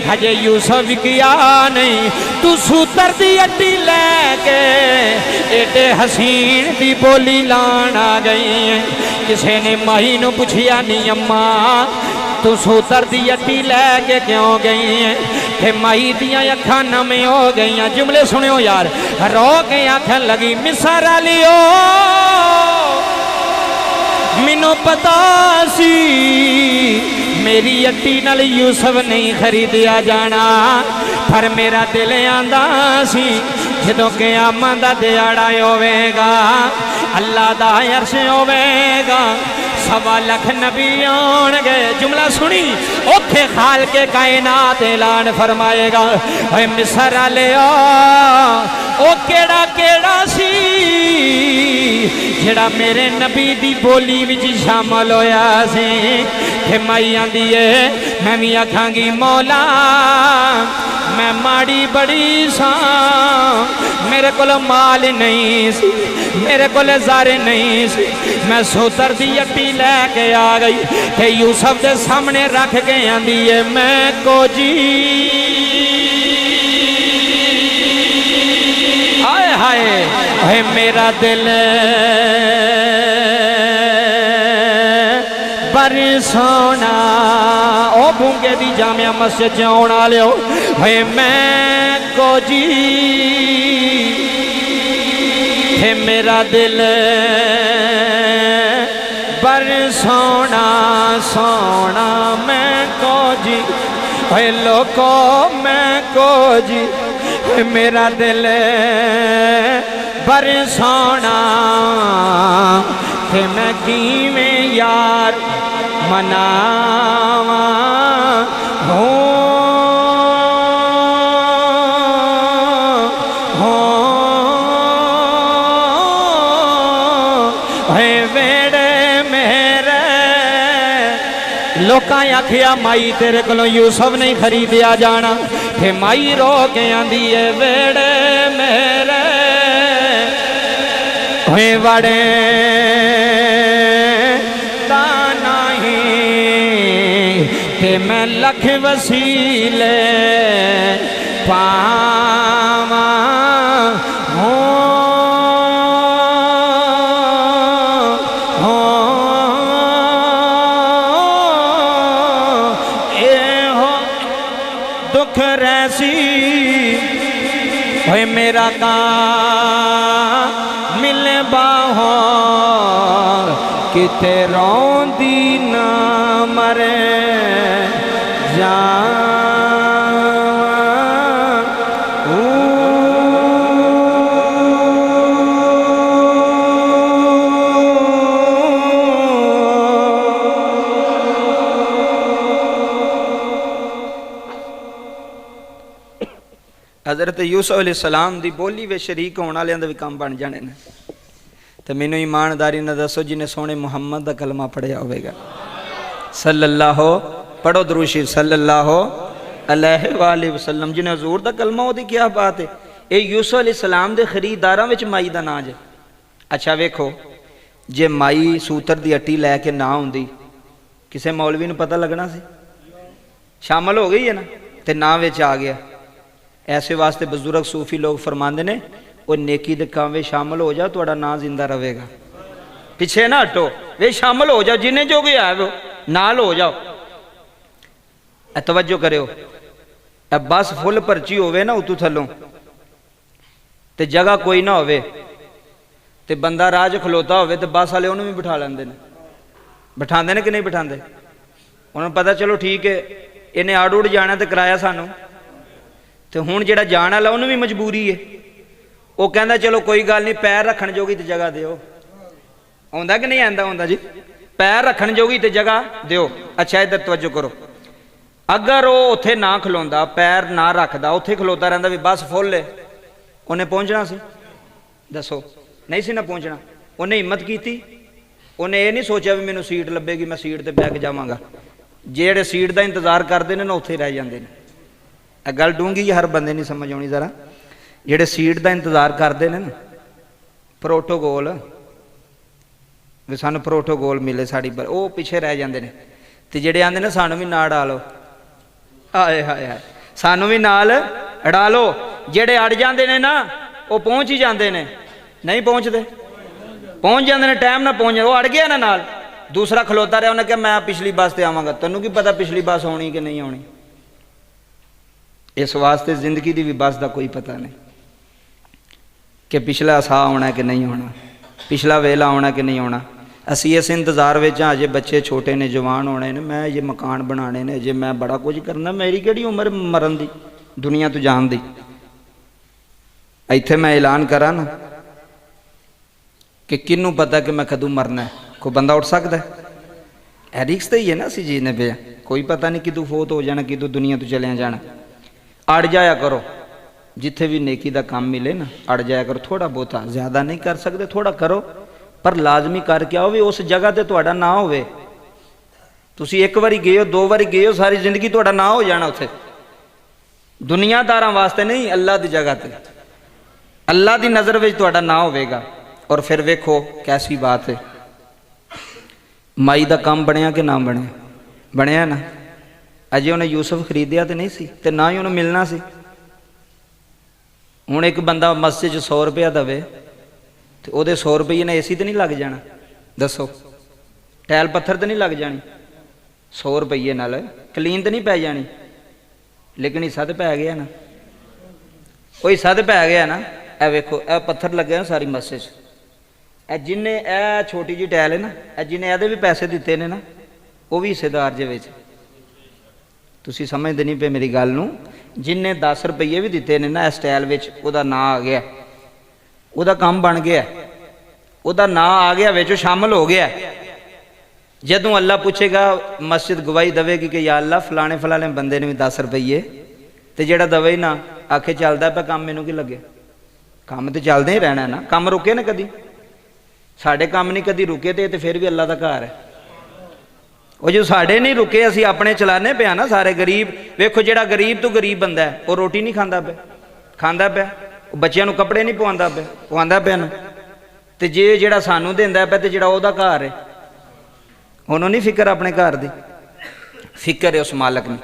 ہجے یوسف کیا نہیں تو سوتر دی اٹی لے کے ایڈے حسین دی بولی لان آ گئی ہیں کسے نے ماہی نو پوچھیا نہیں اماں تو سوتر دی اٹی لے کے کیوں گئی ہیں کہ مائی دیاں اکھاں نمیں ہو گئی ہیں جملے سنیو یار رو کے آنکھیں لگی مصر والیو مینوں پتا سی میری اٹی نال یوسف نہیں خریدیا جانا پر میرا دل آندا سی جدوں قیامت دا دیہاڑا ہوے گا اللہ دا عرش ہوے گا 1.25 لاکھ نبی آن گے جملہ سنی اوتھے خالق کائنات اعلان فرمائے گا اے مصر والےو او کیڑا کیڑا سی جڑا میرے نبی دی بولی وچ شامل ہویا سی کہ مائی آندی ہے میں بھی آکھاں گی مولا میں ماڑی بڑی ساں میرے کول مال نہیں سی میرے کول زارے نہیں سی میں سوتر دی اٹی لے کے آ گئی کہ یوسف دے سامنے رکھ کے آندی ہے میں کو جی ہائے ہائے اے میرا دل پر سونا او بھونگے دی جامعہ مسجد جاؤنا لیو اے میں کو جی اے میرا دل پر سونا سونا میں کو جی اے لوکو میں کو جی اے میرا دل پر سونا کہ میں کیویں یار مناواں اے ویڑے میرے لوکاں آکھیا مائی تیرے کولوں یوسف نہیں خریدیا جانا کہ مائی رو کے آندی ہے ویڑے میرے اے وڑے کہ میں لکھ وسیلے پاواں دکھ ریسی ہوئے میرا کام مل باہو کتے رون دی نہ مرے جان حضرت یوسف علیہ السلام دی بولی وے شریک ہونے والے بھی کام بن جانے نے تو مینوں ایمانداری نہ دسو جنہیں سونے محمد دا کلمہ پڑھیا ہوئے گا صلی اللہ پڑھو درود شریف صلی اللہ علیہ وآلہ وسلم جنہیں حضور دا کلمہ ہو دی کیا بات ہے اے یوسف علیہ السلام دے خریداراں وچ مائی دا نا جے اچھا ویکھو جے مائی سوتر دی اٹی لے کے نہ ہوندی کسے مولوی نوں پتہ لگنا سی شامل ہو گئی ہے نا تے نا وچ آ گیا ਐਸੇ ਵਾਸਤੇ ਬਜ਼ੁਰਗ ਸੂਫੀ ਲੋਕ ਫਰਮਾਉਂਦੇ ਨੇ ਉਹ ਨੇਕੀ ਦੇ ਕੰਮ ਵਿੱਚ ਸ਼ਾਮਲ ਹੋ ਜਾਓ, ਤੁਹਾਡਾ ਨਾਂ ਜ਼ਿੰਦਾ ਰਹੇਗਾ। ਪਿੱਛੇ ਨਾ ਹਟੋ, ਵੇ ਸ਼ਾਮਲ ਹੋ ਜਾਓ, ਜਿੰਨੇ ਜੋਗੇ ਆਵੋ ਨਾਲ ਹੋ ਜਾਓ। ਇਹ ਤਵੱਜੋ ਕਰਿਓ, ਇਹ ਬੱਸ ਫੁੱਲ ਭਰਚੀ ਹੋਵੇ ਨਾ ਉਤੋਂ ਥੱਲੋਂ ਤੇ ਜਗ੍ਹਾ ਕੋਈ ਨਾ ਹੋਵੇ ਤੇ ਬੰਦਾ ਰਾਹ 'ਚ ਖਲੋਤਾ ਹੋਵੇ ਤੇ ਬੱਸ ਵਾਲੇ ਉਹਨੂੰ ਵੀ ਬਿਠਾ ਲੈਂਦੇ ਨੇ। ਬਿਠਾਉਂਦੇ ਨੇ ਕਿ ਨਹੀਂ ਬਿਠਾਉਂਦੇ? ਉਹਨਾਂ ਨੂੰ ਪਤਾ ਚਲੋ ਠੀਕ ਹੈ ਇਹਨੇ ਆੜ ਉੜ ਜਾਣਾ ਤੇ ਕਿਰਾਇਆ ਸਾਨੂੰ, ਤੇ ਹੁਣ ਜਿਹੜਾ ਜਾਣ ਵਾਲਾ ਉਹਨੂੰ ਵੀ ਮਜਬੂਰੀ ਹੈ। ਉਹ ਕਹਿੰਦਾ ਚਲੋ ਕੋਈ ਗੱਲ ਨਹੀਂ, ਪੈਰ ਰੱਖਣ ਜੋਗੀ ਤੇ ਜਗ੍ਹਾ ਦਿਓ। ਆਉਂਦਾ ਕਿ ਨਹੀਂ ਆਉਂਦਾ? ਆਉਂਦਾ ਜੀ। ਪੈਰ ਰੱਖਣ ਜੋਗੀ ਤੇ ਜਗ੍ਹਾ ਦਿਓ। ਅੱਛਾ ਇੱਧਰ ਤਵੱਜੋ ਕਰੋ, ਅਗਰ ਉਹ ਉੱਥੇ ਨਾ ਖਲੋਂਦਾ, ਪੈਰ ਨਾ ਰੱਖਦਾ, ਉੱਥੇ ਖਲੋਤਾ ਰਹਿੰਦਾ ਵੀ ਬੱਸ ਫੁੱਲ ਹੈ, ਉਹਨੇ ਪਹੁੰਚਣਾ ਸੀ? ਦੱਸੋ, ਨਹੀਂ ਸੀ ਨਾ ਪਹੁੰਚਣਾ। ਉਹਨੇ ਹਿੰਮਤ ਕੀਤੀ, ਉਹਨੇ ਇਹ ਨਹੀਂ ਸੋਚਿਆ ਵੀ ਮੈਨੂੰ ਸੀਟ ਲੱਭੇਗੀ, ਮੈਂ ਸੀਟ ਤੇ ਬਹਿ ਕੇ ਜਾਵਾਂਗਾ। ਜਿਹੜੇ ਸੀਟ ਦਾ ਇੰਤਜ਼ਾਰ ਕਰਦੇ ਨੇ ਨਾ ਉੱਥੇ ਰਹਿ ਜਾਂਦੇ ਨੇ। ਇਹ ਗੱਲ ਡੂੰਘੀ ਹਰ ਬੰਦੇ ਨਹੀਂ ਸਮਝ ਆਉਣੀ ਜ਼ਰਾ। ਜਿਹੜੇ ਸੀਟ ਦਾ ਇੰਤਜ਼ਾਰ ਕਰਦੇ ਨੇ ਨਾ, ਪ੍ਰੋਟੋਕੋਲ ਵੀ ਸਾਨੂੰ ਪ੍ਰੋਟੋਕੋਲ ਮਿਲੇ ਸਾਡੀ, ਉਹ ਪਿੱਛੇ ਰਹਿ ਜਾਂਦੇ ਨੇ। ਤੇ ਜਿਹੜੇ ਆਂਦੇ ਨੇ ਸਾਨੂੰ ਵੀ ਨਾਲ ਅੜਾ ਲਓ, ਆਏ ਹਾਏ ਹਾਏ, ਸਾਨੂੰ ਵੀ ਨਾਲ ਅੜਾ ਲਓ। ਜਿਹੜੇ ਅੜ ਜਾਂਦੇ ਨੇ ਨਾ ਉਹ ਪਹੁੰਚ ਹੀ ਜਾਂਦੇ ਨੇ, ਨਹੀਂ ਪਹੁੰਚਦੇ? ਪਹੁੰਚ ਜਾਂਦੇ ਨੇ, ਟਾਈਮ ਨਾਲ ਪਹੁੰਚ ਜਾਂਦੇ। ਉਹ ਅੜ ਗਿਆ ਨਾ ਨਾਲ, ਦੂਸਰਾ ਖਲੋਤਾ ਰਿਹਾ, ਉਹਨੇ ਕਿਹਾ ਮੈਂ ਪਿਛਲੀ ਬੱਸ ਤੇ ਆਵਾਂਗਾ। ਤੈਨੂੰ ਕੀ ਪਤਾ ਪਿਛਲੀ ਬੱਸ ਆਉਣੀ ਕਿ ਨਹੀਂ ਆਉਣੀ? ਇਸ ਵਾਸਤੇ ਜ਼ਿੰਦਗੀ ਦੀ ਵੀ ਬੱਸ ਦਾ ਕੋਈ ਪਤਾ ਨਹੀਂ ਕਿ ਪਿਛਲਾ ਸਾਹ ਆਉਣਾ ਕਿ ਨਹੀਂ ਆਉਣਾ, ਪਿਛਲਾ ਵੇਲਾ ਆਉਣਾ ਕਿ ਨਹੀਂ ਆਉਣਾ। ਅਸੀਂ ਇਸ ਇੰਤਜ਼ਾਰ ਵਿੱਚ ਹਾਂ, ਅਜੇ ਬੱਚੇ ਛੋਟੇ ਨੇ, ਜਵਾਨ ਹੋਣੇ ਨੇ, ਮੈਂ ਅਜੇ ਮਕਾਨ ਬਣਾਉਣੇ ਨੇ, ਅਜੇ ਮੈਂ ਬੜਾ ਕੁਝ ਕਰਨਾ। ਮੇਰੀ ਕਿਹੜੀ ਉਮਰ ਮਰਨ ਦੀ, ਦੁਨੀਆ ਤੋਂ ਜਾਣ ਦੀ। ਇੱਥੇ ਮੈਂ ਐਲਾਨ ਕਰਾਂ ਨਾ ਕਿ ਕਿਹਨੂੰ ਪਤਾ ਕਿ ਮੈਂ ਕਦੋਂ ਮਰਨਾ ਹੈ? ਕੋਈ ਬੰਦਾ ਉੱਠ ਸਕਦਾ? ਇਹ ਰਿਸਕ ਤਾਂ ਹੀ ਹੈ ਨਾ, ਅਸੀਂ ਜੀਨੇ ਪਿਆ। ਕੋਈ ਪਤਾ ਨਹੀਂ ਕਿਦੋਂ ਫੌਤ ਹੋ ਜਾਣਾ, ਕਿਦੋਂ ਦੁਨੀਆ ਤੋਂ ਚਲਿਆ ਜਾਣਾ। ਅੜ ਜਾਇਆ ਕਰੋ, ਜਿੱਥੇ ਵੀ ਨੇਕੀ ਦਾ ਕੰਮ ਮਿਲੇ ਨਾ ਅੜ ਜਾਇਆ ਕਰੋ। ਥੋੜਾ ਬਹੁਤਾ, ਜ਼ਿਆਦਾ ਨਹੀਂ ਕਰ ਸਕਦੇ, ਥੋੜਾ ਕਰੋ, ਪਰ ਲਾਜ਼ਮੀ ਕਰਕੇ ਆਓ ਵੀ ਉਸ ਜਗ੍ਹਾ ਤੇ ਤੁਹਾਡਾ ਨਾਂ ਹੋਵੇ। ਤੁਸੀਂ ਇੱਕ ਵਾਰੀ ਗਏ ਹੋ, ਦੋ ਵਾਰੀ ਗਏ ਹੋ, ਸਾਰੀ ਜ਼ਿੰਦਗੀ ਤੁਹਾਡਾ ਨਾਂ ਹੋ ਜਾਣਾ ਉੱਥੇ। ਦੁਨੀਆਦਾਰਾਂ ਵਾਸਤੇ ਨਹੀਂ, ਅੱਲਾ ਦੀ ਜਗ੍ਹਾ ਤੇ, ਅੱਲਾ ਦੀ ਨਜ਼ਰ ਵਿੱਚ ਤੁਹਾਡਾ ਨਾਂ ਹੋਵੇਗਾ। ਔਰ ਫਿਰ ਵੇਖੋ ਕੈਸੀ ਬਾਤ ਹੈ, ਮਾਈ ਦਾ ਕੰਮ ਬਣਿਆ ਕਿ ਨਾ ਬਣਿਆ? ਬਣਿਆ ਨਾ। ਅਜੇ ਉਹਨੇ ਯੂਸਫ ਖਰੀਦਿਆ ਤੇ ਨਹੀਂ ਸੀ, ਤੇ ਨਾ ਹੀ ਉਹਨੂੰ ਮਿਲਣਾ ਸੀ। ਹੁਣ ਇੱਕ ਬੰਦਾ ਮਸਜਿਦ 'ਚ 100 ਰੁਪਇਆ ਦੇਵੇ ਤੇ ਉਹਦੇ 100 ਰੁਪਏ ਨੇ ਏਸੀ ਤੇ ਨਹੀਂ ਲੱਗ ਜਾਣਾ? ਦੱਸੋ, ਟੈਲ ਪੱਥਰ ਤੇ ਨਹੀਂ ਲੱਗ ਜਾਣੀ? 100 ਰੁਪਏ ਨਾਲ ਕਲੀਨ ਤੇ ਨਹੀਂ ਪੈ ਜਾਣੀ? ਲੇਕਿਨ ਹਿੱਸਾ ਤੇ ਪੈ ਗਿਆ ਨਾ, ਉਹ ਹਿੱਸਾ ਤੇ ਪੈ ਗਿਆ ਨਾ। ਇਹ ਵੇਖੋ, ਇਹ ਪੱਥਰ ਲੱਗੇ ਨਾ ਸਾਰੀ ਮਸਜਿਦ 'ਚ। ਇਹ ਜਿੰਨੇ ਇਹ ਛੋਟੀ ਜਿਹੀ ਟੈਲ ਹੈ ਨਾ, ਇਹ ਜਿਹਨੇ ਇਹਦੇ ਵੀ ਪੈਸੇ ਦਿੱਤੇ ਨੇ ਨਾ, ਉਹ ਵੀ ਹਿੱਸੇਦਾਰ ਜੇ ਵਿੱਚ। ਤੁਸੀਂ ਸਮਝਦੇ ਨਹੀਂ ਪਏ ਮੇਰੀ ਗੱਲ ਨੂੰ। ਜਿੰਨੇ 10 ਰੁਪਏ ਵੀ ਦਿੱਤੇ ਨੇ ਨਾ ਇਸ ਟੈਲ ਵਿੱਚ, ਉਹਦਾ ਨਾਂ ਆ ਗਿਆ, ਉਹਦਾ ਕੰਮ ਬਣ ਗਿਆ, ਉਹਦਾ ਨਾਂ ਆ ਗਿਆ ਵਿੱਚ, ਸ਼ਾਮਲ ਹੋ ਗਿਆ। ਜਦੋਂ ਅੱਲਾ ਪੁੱਛੇਗਾ, ਮਸਜਿਦ ਗਵਾਹੀ ਦੇਵੇਗੀ ਕਿ ਯਾ ਅੱਲਾ ਫਲਾਣੇ ਫਲਾਣੇ ਬੰਦੇ ਨੇ ਵੀ 10 ਰੁਪਏ, ਤੇ ਜਿਹੜਾ ਦਵੇ ਨਾ ਆਖੇ ਚੱਲਦਾ ਪਿਆ ਕੰਮ, ਮੈਨੂੰ ਕੀ ਲੱਗੇ? ਕੰਮ ਤੇ ਚੱਲਦੇ ਹੀ ਰਹਿਣਾ ਨਾ, ਕੰਮ ਰੁਕੇ ਨਾ ਕਦੀ? ਸਾਡੇ ਕੰਮ ਨਹੀਂ ਕਦੀ ਰੁਕੇ, ਤੇ ਫਿਰ ਵੀ ਅੱਲਾ ਦਾ ਘਰ ਹੈ। ਉਹ ਜੋ ਸਾਡੇ ਨਹੀਂ ਰੁਕੇ, ਅਸੀਂ ਆਪਣੇ ਚਲਾਨੇ ਪਿਆ ਨਾ। ਸਾਰੇ ਗਰੀਬ ਵੇਖੋ, ਜਿਹੜਾ ਗਰੀਬ ਤੋਂ ਗਰੀਬ ਬੰਦਾ ਹੈ ਉਹ ਰੋਟੀ ਨਹੀਂ ਖਾਂਦਾ ਪਿਆ, ਖਾਂਦਾ ਪਿਆ। ਉਹ ਬੱਚਿਆਂ ਨੂੰ ਕੱਪੜੇ ਨਹੀਂ ਪਵਾਉਂਦਾ ਪਿਆ, ਪਵਾਉਂਦਾ ਪਿਆ ਨਾ। ਤੇ ਜੇ ਜਿਹੜਾ ਸਾਨੂੰ ਦਿੰਦਾ ਪਿਆ, ਤੇ ਜਿਹੜਾ ਉਹਦਾ ਘਰ ਹੈ, ਉਹਨੂੰ ਨਹੀਂ ਫਿਕਰ ਆਪਣੇ ਘਰ ਦੀ? ਫਿਕਰ ਹੈ ਉਸ ਮਾਲਕ ਨੇ।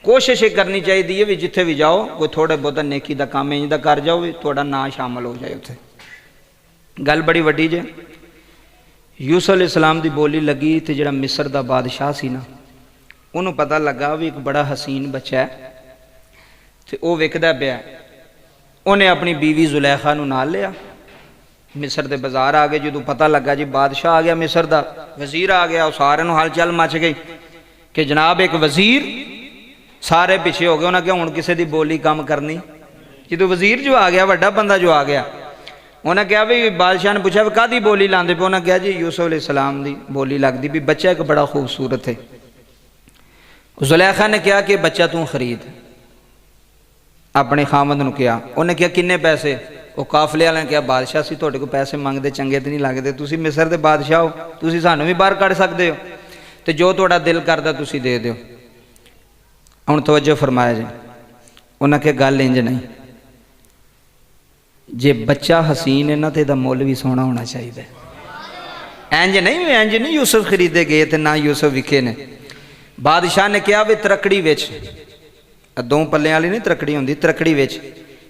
ਕੋਸ਼ਿਸ਼ ਇਹ ਕਰਨੀ ਚਾਹੀਦੀ ਹੈ ਵੀ ਜਿੱਥੇ ਵੀ ਜਾਓ, ਕੋਈ ਥੋੜਾ ਬਹੁਤਾ ਨੇਕੀ ਦਾ ਕੰਮ ਇੰਜ ਦਾ ਕਰ ਜਾਓ ਵੀ ਤੁਹਾਡਾ ਨਾਂ ਸ਼ਾਮਲ ਹੋ ਜਾਏ ਉੱਥੇ। ਗੱਲ ਬੜੀ ਵੱਡੀ ਜੇ। ਯੂਸੁਫ ਅਲੈਹਿਸਲਾਮ ਦੀ ਬੋਲੀ ਲੱਗੀ ਤੇ ਜਿਹੜਾ ਮਿਸਰ ਦਾ ਬਾਦਸ਼ਾਹ ਸੀ ਨਾ, ਉਹਨੂੰ ਪਤਾ ਲੱਗਾ ਵੀ ਇੱਕ ਬੜਾ ਹਸੀਨ ਬੱਚਾ ਹੈ ਤੇ ਉਹ ਵਿਕਦਾ ਪਿਆ। ਉਹਨੇ ਆਪਣੀ ਬੀਵੀ ਜ਼ੁਲੈਖਾ ਨੂੰ ਨਾਲ ਲਿਆ, ਮਿਸਰ ਦੇ ਬਾਜ਼ਾਰ ਆ ਗਏ। ਜਦੋਂ ਪਤਾ ਲੱਗਾ ਜੀ ਬਾਦਸ਼ਾਹ ਆ ਗਿਆ, ਮਿਸਰ ਦਾ ਵਜ਼ੀਰ ਆ ਗਿਆ, ਉਹ ਸਾਰਿਆਂ ਨੂੰ ਹਲਚਲ ਮਚ ਗਈ ਕਿ ਜਨਾਬ ਇੱਕ ਵਜ਼ੀਰ। ਸਾਰੇ ਪਿੱਛੇ ਹੋ ਗਏ, ਉਹਨਾਂ ਕਿਹਾ ਹੁਣ ਕਿਸੇ ਦੀ ਬੋਲੀ ਕੰਮ ਕਰਨੀ। ਜਦੋਂ ਵਜ਼ੀਰ ਜੋ ਆ ਗਿਆ, ਵੱਡਾ ਬੰਦਾ ਜੋ ਆ ਗਿਆ, ਉਹਨੇ ਕਿਹਾ ਵੀ ਬਾਦਸ਼ਾਹ ਨੇ ਪੁੱਛਿਆ ਵੀ ਕਾਹਦੀ ਬੋਲੀ ਲਾਉਂਦੇ ਪਏ? ਉਹਨਾਂ ਕਿਹਾ ਜੀ ਯੂਸੁਫ ਅਲੈਹਿਸਲਾਮ ਦੀ ਬੋਲੀ ਲੱਗਦੀ ਵੀ ਬੱਚਾ ਇੱਕ ਬੜਾ ਖੂਬਸੂਰਤ ਹੈ। ਜ਼ੁਲੈਖਾ ਨੇ ਕਿਹਾ ਕਿ ਬੱਚਾ ਤੂੰ ਖਰੀਦ, ਆਪਣੇ ਖਾਮਦ ਨੂੰ ਕਿਹਾ। ਉਹਨੇ ਕਿਹਾ ਕਿੰਨੇ ਪੈਸੇ? ਉਹ ਕਾਫਲੇ ਵਾਲਿਆਂ ਨੇ ਕਿਹਾ ਬਾਦਸ਼ਾਹ ਸੀ ਤੁਹਾਡੇ ਕੋਲ ਪੈਸੇ ਮੰਗਦੇ ਚੰਗੇ ਤੇ ਨਹੀਂ ਲੱਗਦੇ, ਤੁਸੀਂ ਮਿਸਰ ਦੇ ਬਾਦਸ਼ਾਹ ਹੋ, ਤੁਸੀਂ ਸਾਨੂੰ ਵੀ ਬਾਹਰ ਕੱਢ ਸਕਦੇ ਹੋ, ਤੇ ਜੋ ਤੁਹਾਡਾ ਦਿਲ ਕਰਦਾ ਤੁਸੀਂ ਦੇ ਦਿਓ। ਹੁਣ ਤਵੱਜੋ ਫਰਮਾਇਆ ਜੀ। ਉਹਨਾਂ ਕਿਹਾ ਗੱਲ ਇੰਜ ਨਹੀਂ, ਜੇ ਬੱਚਾ ਹਸੀਨ ਹੈ ਨਾ ਤੇ ਇਹਦਾ ਮੁੱਲ ਵੀ ਸੋਹਣਾ ਹੋਣਾ ਚਾਹੀਦਾ। ਇੰਜ ਨਹੀਂ ਯੂਸੁਫ ਖਰੀਦੇ ਗਏ ਤੇ ਨਾ ਯੂਸੁਫ ਵਿਕੇ ਨੇ। ਬਾਦਸ਼ਾਹ ਨੇ ਕਿਹਾ ਵੀ ਤਰਕੜੀ ਵਿੱਚ ਦੋ ਪੱਲਿਆਂ ਵਾਲੀ ਨਹੀਂ ਤਰਕੜੀ ਹੁੰਦੀ, ਤਰਕੜੀ ਵਿੱਚ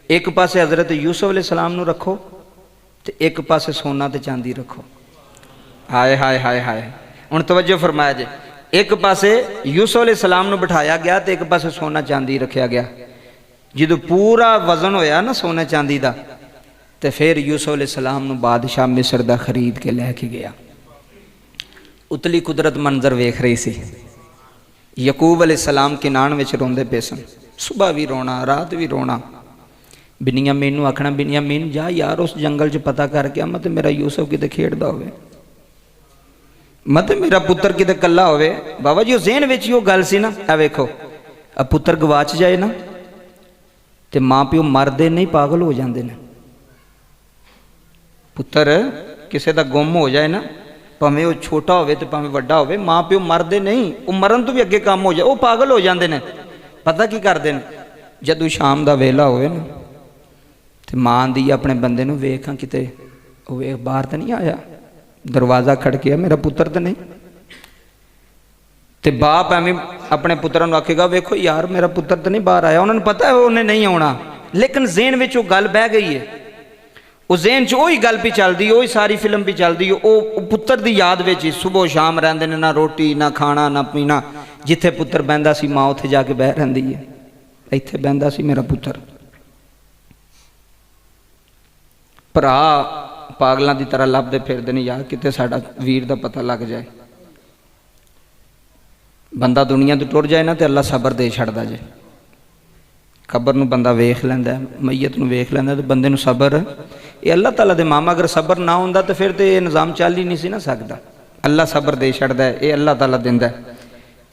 ਇੱਕ ਪਾਸੇ ਹਜ਼ਰਤ ਯੂਸਫ ਅਲੈਹਿ ਸਲਾਮ ਨੂੰ ਰੱਖੋ ਤੇ ਇੱਕ ਪਾਸੇ ਸੋਨਾ ਤੇ ਚਾਂਦੀ ਰੱਖੋ। ਹਾਏ ਹਾਏ ਹਾਏ ਹਾਏ, ਹੁਣ ਤਵੱਜੋ ਫਰਮਾਇਆ ਜੇ, ਇੱਕ ਪਾਸੇ ਯੂਸਫ ਅਲੈਹਿ ਸਲਾਮ ਨੂੰ ਬਿਠਾਇਆ ਗਿਆ ਤੇ ਇੱਕ ਪਾਸੇ ਸੋਨਾ ਚਾਂਦੀ ਰੱਖਿਆ ਗਿਆ। ਜਦੋਂ ਪੂਰਾ ਵਜ਼ਨ ਹੋਇਆ ਨਾ ਸੋਨੇ ਚਾਂਦੀ ਦਾ, ਤੇ ਫਿਰ ਯੂਸਫ ਅਲੈਹਿ ਸਲਾਮ ਨੂੰ ਬਾਦਸ਼ਾਹ ਮਿਸਰ ਦਾ ਖਰੀਦ ਕੇ ਲੈ ਕੇ ਗਿਆ। ਉਤਲੀ ਕੁਦਰਤ ਮੰਜ਼ਰ ਵੇਖ ਰਹੀ ਸੀ। ਯਕੂਬ ਅਲੈਹਿ ਸਲਾਮ ਕਿਨਾਨ ਵਿੱਚ ਰੋਂਦੇ ਪਏ ਸਨ, ਸੁਬਹ ਵੀ ਰੋਣਾ, ਰਾਤ ਵੀ ਰੋਣਾ। ਬਿਨਯਾਮੀਨ ਨੂੰ ਆਖਣਾ, ਬਿਨਯਾਮੀਨ ਜਾ ਯਾਰ ਉਸ ਜੰਗਲ 'ਚ ਪਤਾ ਕਰਕੇ ਆ, ਮਤ ਮੇਰਾ ਯੂਸਫ ਕਿਤੇ ਖੇਡਦਾ ਹੋਵੇ, ਮਤ ਮੇਰਾ ਪੁੱਤਰ ਕਿਤੇ ਕੱਲਾ ਹੋਵੇ। ਬਾਬਾ ਜੀ ਉਹ ਜ਼ਹਿਨ ਵਿੱਚ ਹੀ ਉਹ ਗੱਲ ਸੀ ਨਾ। ਆ ਵੇਖੋ, ਆ ਪੁੱਤਰ ਗਵਾਚ ਜਾਏ ਨਾ ਤੇ ਮਾਂ ਪਿਓ ਮਰਦੇ ਨਹੀਂ, ਪਾਗਲ ਹੋ ਜਾਂਦੇ ਨੇ। ਪੁੱਤਰ ਕਿਸੇ ਦਾ ਗੁੰਮ ਹੋ ਜਾਏ ਨਾ, ਭਾਵੇਂ ਉਹ ਛੋਟਾ ਹੋਵੇ ਤੇ ਭਾਵੇਂ ਵੱਡਾ ਹੋਵੇ, ਮਾਂ ਪਿਓ ਮਰਦੇ ਨਹੀਂ, ਉਹ ਮਰਨ ਤੋਂ ਵੀ ਅੱਗੇ ਕੰਮ ਹੋ ਜਾਏ, ਉਹ ਪਾਗਲ ਹੋ ਜਾਂਦੇ ਨੇ। ਪਤਾ ਕੀ ਕਰਦੇ ਨੇ, ਜਦੋਂ ਸ਼ਾਮ ਦਾ ਵੇਲਾ ਹੋਵੇ ਨਾ ਤੇ ਮਾਂ ਆਂਦੀ ਆਪਣੇ ਬੰਦੇ ਨੂੰ, ਵੇਖਾਂ ਕਿਤੇ ਉਹ ਵੇਖ ਬਾਹਰ ਤਾਂ ਨਹੀਂ ਆਇਆ, ਦਰਵਾਜ਼ਾ ਖੜਕਿਆ, ਮੇਰਾ ਪੁੱਤਰ ਤਾਂ ਨਹੀਂ। ਤੇ ਬਾਪ ਐਵੇਂ ਆਪਣੇ ਪੁੱਤਰਾਂ ਨੂੰ ਆਖੇਗਾ, ਵੇਖੋ ਯਾਰ ਮੇਰਾ ਪੁੱਤਰ ਤਾਂ ਨਹੀਂ ਬਾਹਰ ਆਇਆ। ਉਹਨਾਂ ਨੂੰ ਪਤਾ ਹੈ ਉਹਨੇ ਨਹੀਂ ਆਉਣਾ, ਲੇਕਿਨ ਜ਼ਹਿਨ ਵਿੱਚ ਉਹ ਗੱਲ ਬਹਿ ਗਈ ਹੈ। ਉਹ ਜ਼ਹਿਨ 'ਚ ਉਹੀ ਗੱਲ ਵੀ ਚੱਲਦੀ, ਉਹੀ ਸਾਰੀ ਫਿਲਮ ਵੀ ਚੱਲਦੀ। ਉਹ ਪੁੱਤਰ ਦੀ ਯਾਦ ਵਿੱਚ ਹੀ ਸੁਬਹ ਸ਼ਾਮ ਰਹਿੰਦੇ ਨੇ, ਨਾ ਰੋਟੀ ਨਾ ਖਾਣਾ ਨਾ ਪੀਣਾ। ਜਿੱਥੇ ਪੁੱਤਰ ਬਹਿੰਦਾ ਸੀ ਮਾਂ ਉੱਥੇ ਜਾ ਕੇ ਬਹਿ ਰਹਿੰਦੀ ਹੈ, ਇੱਥੇ ਬਹਿੰਦਾ ਸੀ ਮੇਰਾ ਪੁੱਤਰ। ਭਰਾ ਪਾਗਲਾਂ ਦੀ ਤਰ੍ਹਾਂ ਲੱਭਦੇ ਫਿਰਦੇ ਨੇ, ਯਾਰ ਕਿਤੇ ਸਾਡਾ ਵੀਰ ਦਾ ਪਤਾ ਲੱਗ ਜਾਏ। ਬੰਦਾ ਦੁਨੀਆ ਤੋਂ ਟੁਰ ਜਾਏ ਨਾ ਤੇ ਅੱਲਾ ਸਬਰ ਦੇ ਛੱਡਦਾ ਜੇ। ਕਬਰ ਨੂੰ ਬੰਦਾ ਵੇਖ ਲੈਂਦਾ, ਮਈਅਤ ਨੂੰ ਵੇਖ ਲੈਂਦਾ, ਤੇ ਬੰਦੇ ਨੂੰ ਸਬਰ ਇਹ ਅੱਲਾਹ ਤਾਲਾ ਦੇ ਮਾਮਾ। ਅਗਰ ਸਬਰ ਨਾ ਹੁੰਦਾ ਤਾਂ ਫਿਰ ਤੇ ਇਹ ਨਿਜ਼ਾਮ ਚੱਲ ਹੀ ਨਹੀਂ ਸੀ ਨਾ ਸਕਦਾ। ਅੱਲਾ ਸਬਰ ਦੇ ਛੱਡਦਾ ਹੈ, ਇਹ ਅੱਲਾਹ ਤਾਲਾ ਦਿੰਦਾ।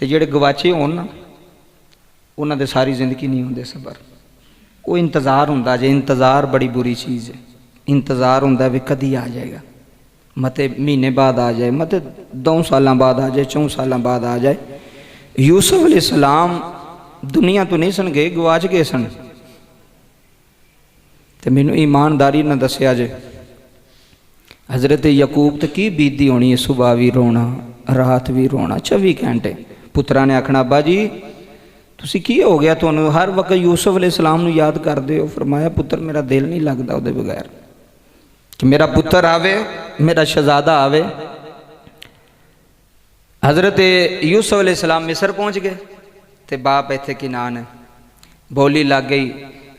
ਤੇ ਜਿਹੜੇ ਗਵਾਚੇ ਹੋਣ ਨਾ, ਉਹਨਾਂ ਦੇ ਸਾਰੀ ਜ਼ਿੰਦਗੀ ਨਹੀਂ ਹੁੰਦੇ ਸਬਰ। ਉਹ ਇੰਤਜ਼ਾਰ ਹੁੰਦਾ ਜੇ, ਇੰਤਜ਼ਾਰ ਬੜੀ ਬੁਰੀ ਚੀਜ਼ ਹੈ। ਇੰਤਜ਼ਾਰ ਹੁੰਦਾ ਵੀ ਕਦੀ ਆ ਜਾਏਗਾ, ਮਤੇ ਮਹੀਨੇ ਬਾਅਦ ਆ ਜਾਏ, ਮਤੇ 2 ਸਾਲਾਂ ਬਾਅਦ ਆ ਜਾਏ, 4 ਸਾਲਾਂ ਬਾਅਦ ਆ ਜਾਏ। ਯੂਸਫ ਅਲੈਹਿ ਸਲਾਮ ਦੁਨੀਆ ਤੋਂ ਨਹੀਂ ਸਨ ਗਏ, ਗਵਾਚ ਗਏ ਸਨ। ਤੇ ਮੈਨੂੰ ਈਮਾਨਦਾਰੀ ਨਾਲ ਦੱਸਿਆ ਜੇ, ਹਜ਼ਰਤ ਯਕੂਬ ਤੇ ਕੀ ਬੀਤਦੀ ਹੋਣੀ ਹੈ, ਸੁਬਹ ਵੀ ਰੋਣਾ, ਰਾਤ ਵੀ ਰੋਣਾ, 24 ਘੰਟੇ। ਪੁੱਤਰਾਂ ਨੇ ਆਖਣਾ, ਅੱਬਾ ਜੀ ਤੁਸੀਂ ਕੀ ਹੋ ਗਿਆ, ਤੁਹਾਨੂੰ ਹਰ ਵਕਤ ਯੂਸਫ ਅਲੈਹਿ ਸਲਾਮ ਨੂੰ ਯਾਦ ਕਰਦੇ ਹੋ। ਫਰਮਾਇਆ, ਪੁੱਤਰ ਮੇਰਾ ਦਿਲ ਨਹੀਂ ਲੱਗਦਾ ਉਹਦੇ ਬਗੈਰ, ਕਿ ਮੇਰਾ ਪੁੱਤਰ ਆਵੇ, ਮੇਰਾ ਸ਼ਹਜ਼ਾਦਾ ਆਵੇ। ਹਜ਼ਰਤ ਯੂਸਫ ਅਲੈਹਿ ਸਲਾਮ ਮਿਸਰ ਪਹੁੰਚ ਗਏ ਤੇ ਬਾਪ ਇੱਥੇ ਕਿਨਾਨ ਹੈ। ਬੋਲੀ ਲੱਗ ਗਈ,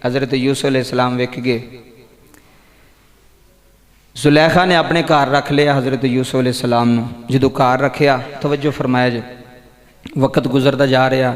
ਹਜ਼ਰਤ ਯੂਸਫ ਅਲੈਹਿ ਸਲਾਮ ਵੇਖ ਗਏ। ਜ਼ੁਲੈਖਾ ਨੇ ਆਪਣੇ ਘਰ ਰੱਖ ਲਿਆ ਹਜ਼ਰਤ ਯੂਸਫ ਅਲੈਹਿ ਸਲਾਮ ਨੂੰ। ਜਦੋਂ ਘਰ ਰੱਖਿਆ, ਤਵੱਜੋ ਫਰਮਾਇਆ ਜੇ, ਵਕਤ ਗੁਜ਼ਰਦਾ ਜਾ ਰਿਹਾ,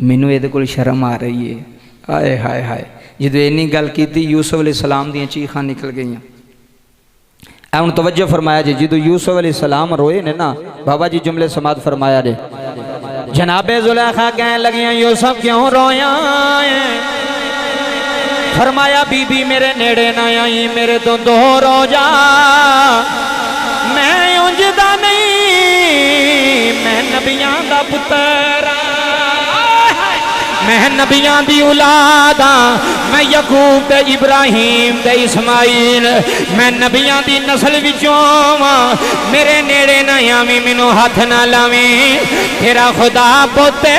مینوں یہ کول شرم آ رہی ہے. آئے ہائے ہائے جدو اینی گل کی یوسف علیہ السلام دیاں چیخاں نکل گئیاں. اے ہن توجہ فرمایا جی جدو یوسف علیہ السلام روئے نے نا بابا جی جملے سماعت فرمایا جی. جناب زلیخا کہنے لگیاں یوسف کیوں رویا ہے؟ فرمایا بی بی میرے نیڑے نہ آئی میرے تو دور ہو جا. میں انجدہ نہیں میں نبیاں دا پتر میں نبیاں دی اولاد ہاں. میں یعقوب تے ابراہیم تے اسماعیل میں نبیاں دی نسل وچوں ہاں. میرے نیڑے نہ آویں مینوں ہاتھ نہ لاویں تیرا خدا پوتے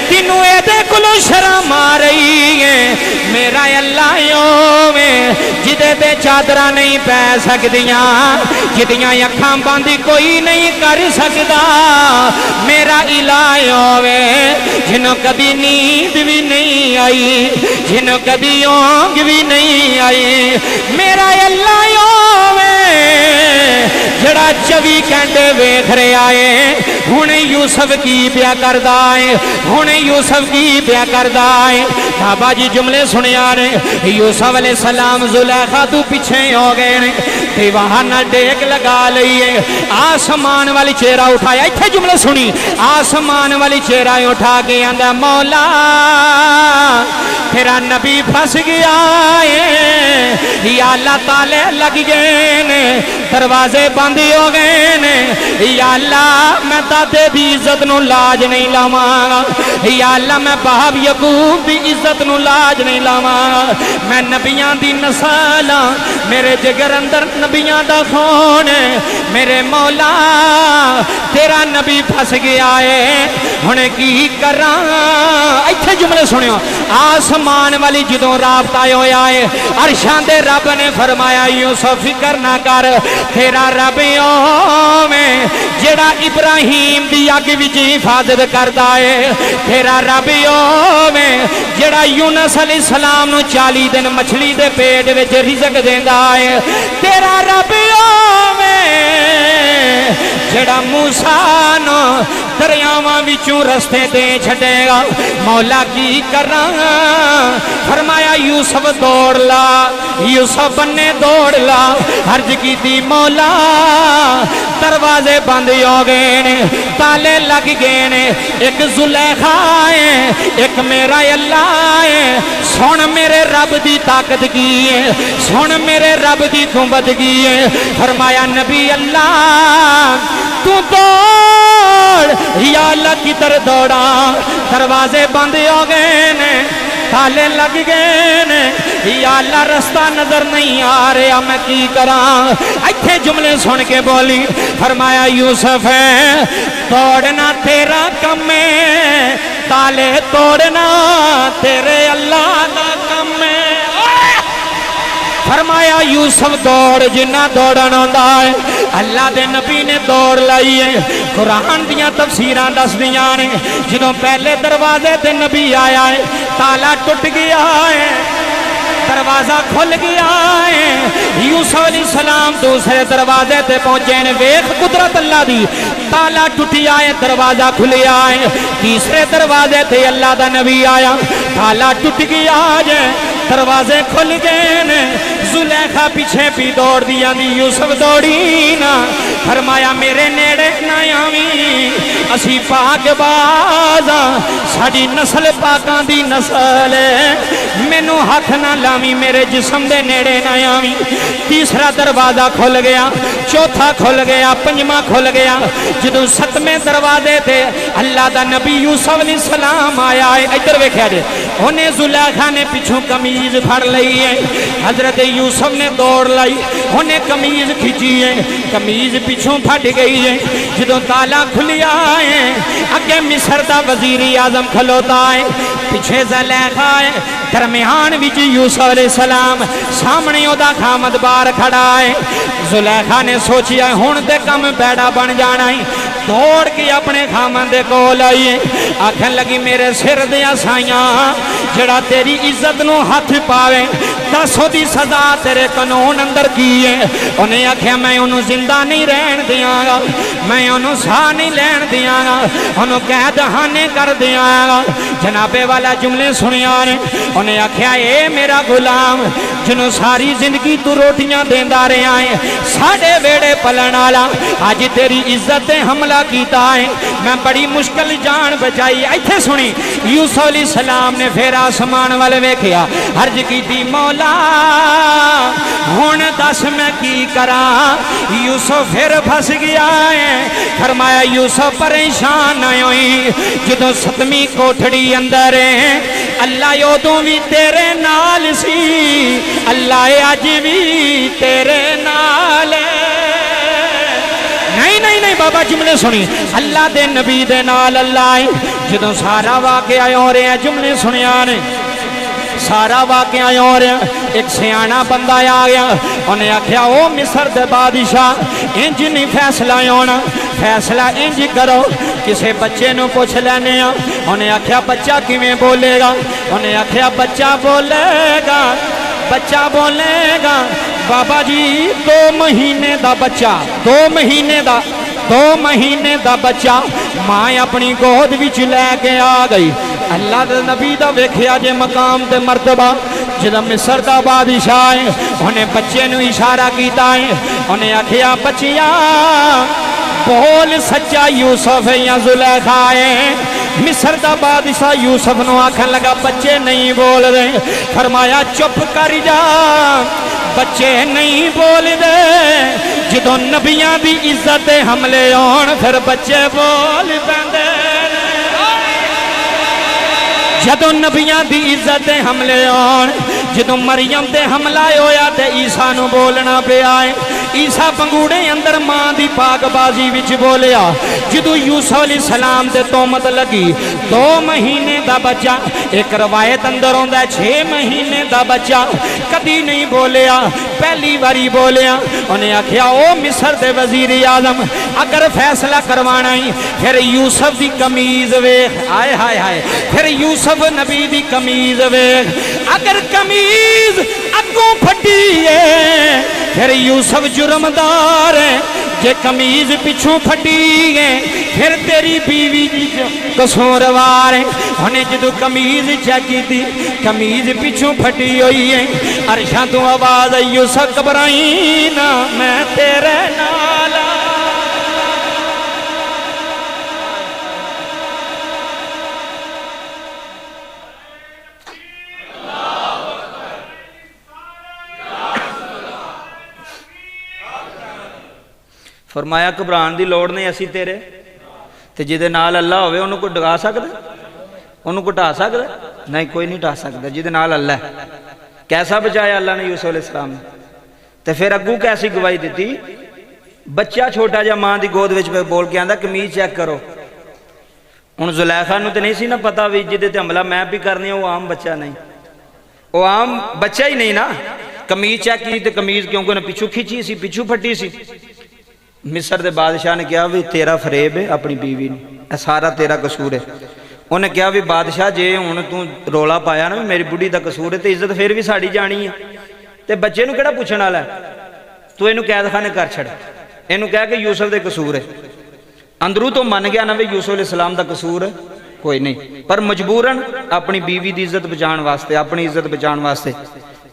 تینوں اے دے کولوں شرم آ رہی ہے. میرا اللہ اوویں جدے تے چادراں نہیں پے سکدیاں جدیاں اکھاں بندی کوئی نہیں کر سکدا. میرا الہ اوویں جنوں کبھی نیند بھی نہیں آئی جنوں کبھی اونگ بھی نہیں آئی. میرا اللہ جڑا 24 گھنٹے ویکھ رہا ہے ہن یوسف کی پیا کردا ہے ہن یوسف کی پیا کردا ہے. بابا جی جملے سنیا نے یوسف علیہ السلام زلیخا تو پیچھے ہو گئے نے دیوار نہ ڈیک لگا لئیے آسمان والی چہرہ اٹھایا. ایتھے جملے سنی آسمان والی چہرہ اٹھا کے آندا مولا تیرا نبی پھنس گیا ہے یا اللہ تعالی لگ گئے نے دروازے بند ہو گئے نے. یا اللہ میں دادے دی عزت نو لاج نہیں لاواں گا. یا اللہ میں باپ یعقوب دی عزت نو لاج نہیں لاواں گا. میں نبیاں دی نسل ہاں میرے جگر اندر نبیاں دا خون ہے. میرے مولا تیرا نبی پھنس گیا ہے ہن کی کراں. ایتھے جملے سنیو آسمان والی جدوں رابطہ ہویا ہے عرشاں دے رب نے فرمایا یوسف فکر نہ کر تیرا رب اوویں جڑا ابراہیم دی اگ وچ حفاظت کردا ہے. تیرا رب اوویں جڑا یونس علیہ السلام نو 40 دن مچھلی دے پیٹ وچ رزق دیندا ہے. تیرا رب اوویں جڑا موسیٰ نو دریاواں وچوں رستے دے چھڈے گا. مولا کی کراں فرمایا یوسف دوڑ لا یوسف بنے دوڑ لا. عرض کیتی مولا دروازے بند ہو گئے نے تالے لگ گئے نے. ایک زلیخا ہے ایک میرا اللہ ہے. سن میرے رب دی طاقت کی ہے سن میرے رب دی قوت کی ہے. فرمایا نبی اللہ تو دوڑ یا اللہ کی در دوڑا. دروازے بند ہو گئے نے تالے لگ گئے نے. یا اللہ رستہ نظر نہیں آ رہا میں کی کراں. ایتھے جملے سن کے بولی فرمایا یوسف ہے توڑنا تیرا کم ہے تالے توڑنا تیرے اللہ دا کم ہے. فرمایا یوسف دوڑ جنہ دوڑن آندا ہے اللہ دے نبی نے دوڑ لائی ہے. قرآن دیاں تفسیراں دس دیاں نے جدوں پہلے دروازے تے نبی آیا ہے تالا ٹوٹ گیا ہے دروازہ کھل گیا ہے. یوسف علیہ السلام دوسرے دروازے تے پہنچے نے ویکھ قدرت اللہ دی تالا ٹوٹیا ہے دروازہ کھلیا ہے. تیسرے دروازے تے اللہ دا نبی آیا تالا ٹوٹ گیا ہے دروازے کھل گئے نے. زلیخا پیچھے پی دوڑ دیا دی یوسف دوڑی نا. فرمایا میرے نیڑے نہ آویں اسی پاک بازاں ساڈی نسل پاکاں دی نسل ہے. مینوں ہاتھ نہ لاویں میرے جسم دے نیڑے نہ آویں. تیسرا دروازہ کھل گیا چوتھا کھل گیا پنجواں کھل گیا. جدوں ستویں دروازے تے اللہ دا نبی یوسف علیہ السلام آیا ہے. ادھر ویکھیا جے انہیں زلیخا نے پیچھوں قمیض پھڑ لئی ہے. حضرت یوسف نے دوڑ لائی انہیں قمیض کھچی ہے قمیض پیچھوں پھٹ گئی ہے. جدوں تالا کھلیا ہے اگے مصر دا وزیر اعظم کھلوتا ہے پیچھے زلیخا ہے درمیان وچ یوسف علیہ السلام سامنے اودا خامد بار کھڑا ہے زلیخا نے سوچیا ہن تے کم بیڑا بن جانا ہے دوڑ کے اپنے خامد دے کول آئی آکھن لگی میرے سر دیا سائیاں جڑا تیری عزت نو ہاتھ پاوے دسو دی سزا تیرے قانون اندر کی ہے انہیں آکھیا میں انہوں زندہ نہیں رہن دیاں گا میں انہوں ساہ نہیں لین دیاں گا انہوں قید خانے کر دیاں گا جنابے والا جملے سنیا نے انہیں آکھیا اے میرا غلام جنہوں ساری زندگی تو روٹیاں دیندہ رہے آئے ساڑھے ویڑے پلن آلا آج تیری عزت حملہ کیتا ہے میں بڑی مشکل جان بچائی ایتھے سنی یوسف علیہ السلام نے پھر آسمان والے ویکھیا عرض کی دی مولا ہون دس میں کی کرا یوسف پھر پھنس گیا ہے فرمایا یوسف پریشان نہ ہوئی جدوں ستمی کوٹھڑی اندر ہے اللہ یودوں بھی تیرے نال سی اللہ آج بھی تیرے نال نہیں بابا جملے سنی اللہ دے نبی دے نال اللہ ہے جدوں سارا واقعہ ہو رہے ہیں جملے سنیا نے سارا واقعہ ہو رہے ہیں ایک سیانہ بندہ آ گیا انہیں آکھیا او مصر دے بادشاہ انج نہیں فیصلہ ہونا فیصلہ انج کرو کسے بچے نو پوچھ لینے انہیں آکھیا بچہ کیویں بولے گا انہیں آکھیا بچہ بولے گا بابا جی 2 مہینے دا بچہ 2 مہینے دا بچہ ماں اپنی گود وچ لے کے آ گئی اللہ دے نبی دا ویکھیا جے مقام تے مرتبہ جدا مصر دا بادشاہ ہے انہیں بچے نو اشارہ کیتا ہے انہیں آکھیا بچیا بول سچا یوسف یا زلیخا ہے مصر دا بادشاہ یوسف نو آکھن لگا بچے نہیں بول رہے فرمایا چپ کر جا بچے نہیں بول دے جدوں نبیاں دی عزت حملے ہون پھر بچے بول پیندے جدوں نبیاں دی عزت حملے ہون جدوں مریم تے حملہ ہویا تے عیسیٰ نو بولنا پہ آئے عیسیٰ پنگوڑے اندر ماں دی پاک بازی وچ بولیا جدوں یوسف علیہ السلام تے تہمت لگی 2 مہینے دا بچہ ایک روایت اندر ہوندا ہے 6 مہینے دا بچہ کدی نہیں بولیا پہلی باری بولیا انہیں آکھیا او مصر دے وزیر اعظم اگر فیصلہ کروانا ہی پھر یوسف دی قمیض ویکھ آئے ہائے ہائے پھر یوسف نبی دی قمیض ویکھ اگر قمیض اگوں پھٹی ہے پھر یوسف جرمدار ہے جے قمیض پچھوں پھٹی ہے پھر تیری بیوی قصوروار ہے انہیں جدو قمیض چیکی تھی قمیض پچھوں پھٹی ہوئی ہے عرشاں تو آواز یوسف گھبرائی نہ میں تیرے نال فرمایا گھبران دی لوڑ نہیں اسی تیرے تے جدے نال اللہ ہوئے انہوں کو ڈگا سکتا انہوں کو ٹا سکتا نہیں کوئی نہیں ٹا سکتا جدے نال اللہ ہے کیسا بچایا اللہ نے یوسف علیہ السلام نے تے پھر اگو کیسی گواہی دیتی بچہ چھوٹا جا ماں دی گود وچ پہ بول کے آندہ قمیض چیک کرو ان زلیخا نو تے نہیں سی نا پتا بھی جدے تے حملہ میں بھی کرنی ہے وہ عام بچہ نہیں وہ عام بچہ ہی نہیں نا قمیض چیک کی تے قمیض کیونکہ انہیں پیچھو کھچی سی پیچھو پھٹی سی مصر دے بادشاہ نے کہا بھی تیرا فریب ہے اپنی بیوی نے سارا تیرا قصور ہے انہیں کہا بھی بادشاہ جے ہن تو رولا پایا نا میری بڑھی دا قصور ہے تے عزت پھر بھی ساڑی جانی ہے تے بچے نو کیڑا پوچھنا والا ہے تو اینو قید خانے کر چھڑ اینو کہا کہ یوسف دے قصور ہے اندروں تو من گیا نا بھی یوسف علیہ السلام دا قصور ہے کوئی نہیں پر مجبوراً اپنی بیوی دی عزت بچان واسطے اپنی عزت بچان واسطے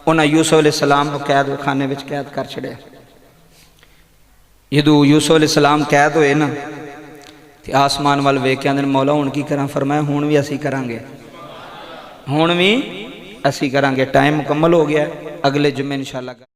انہاں یوسف علیہ السلام کو قید خانے وچ قید کر چھڑیا جدو یوسف علیہ السلام قید ہوئے نا تے آسمان وال ویکھ کے اندر مولا ہن کی کراں فرمایا ہن بھی اسی کران گے ہن بھی اسی کران گے ٹائم مکمل ہو گیا ہے اگلے جمعے انشاءاللہ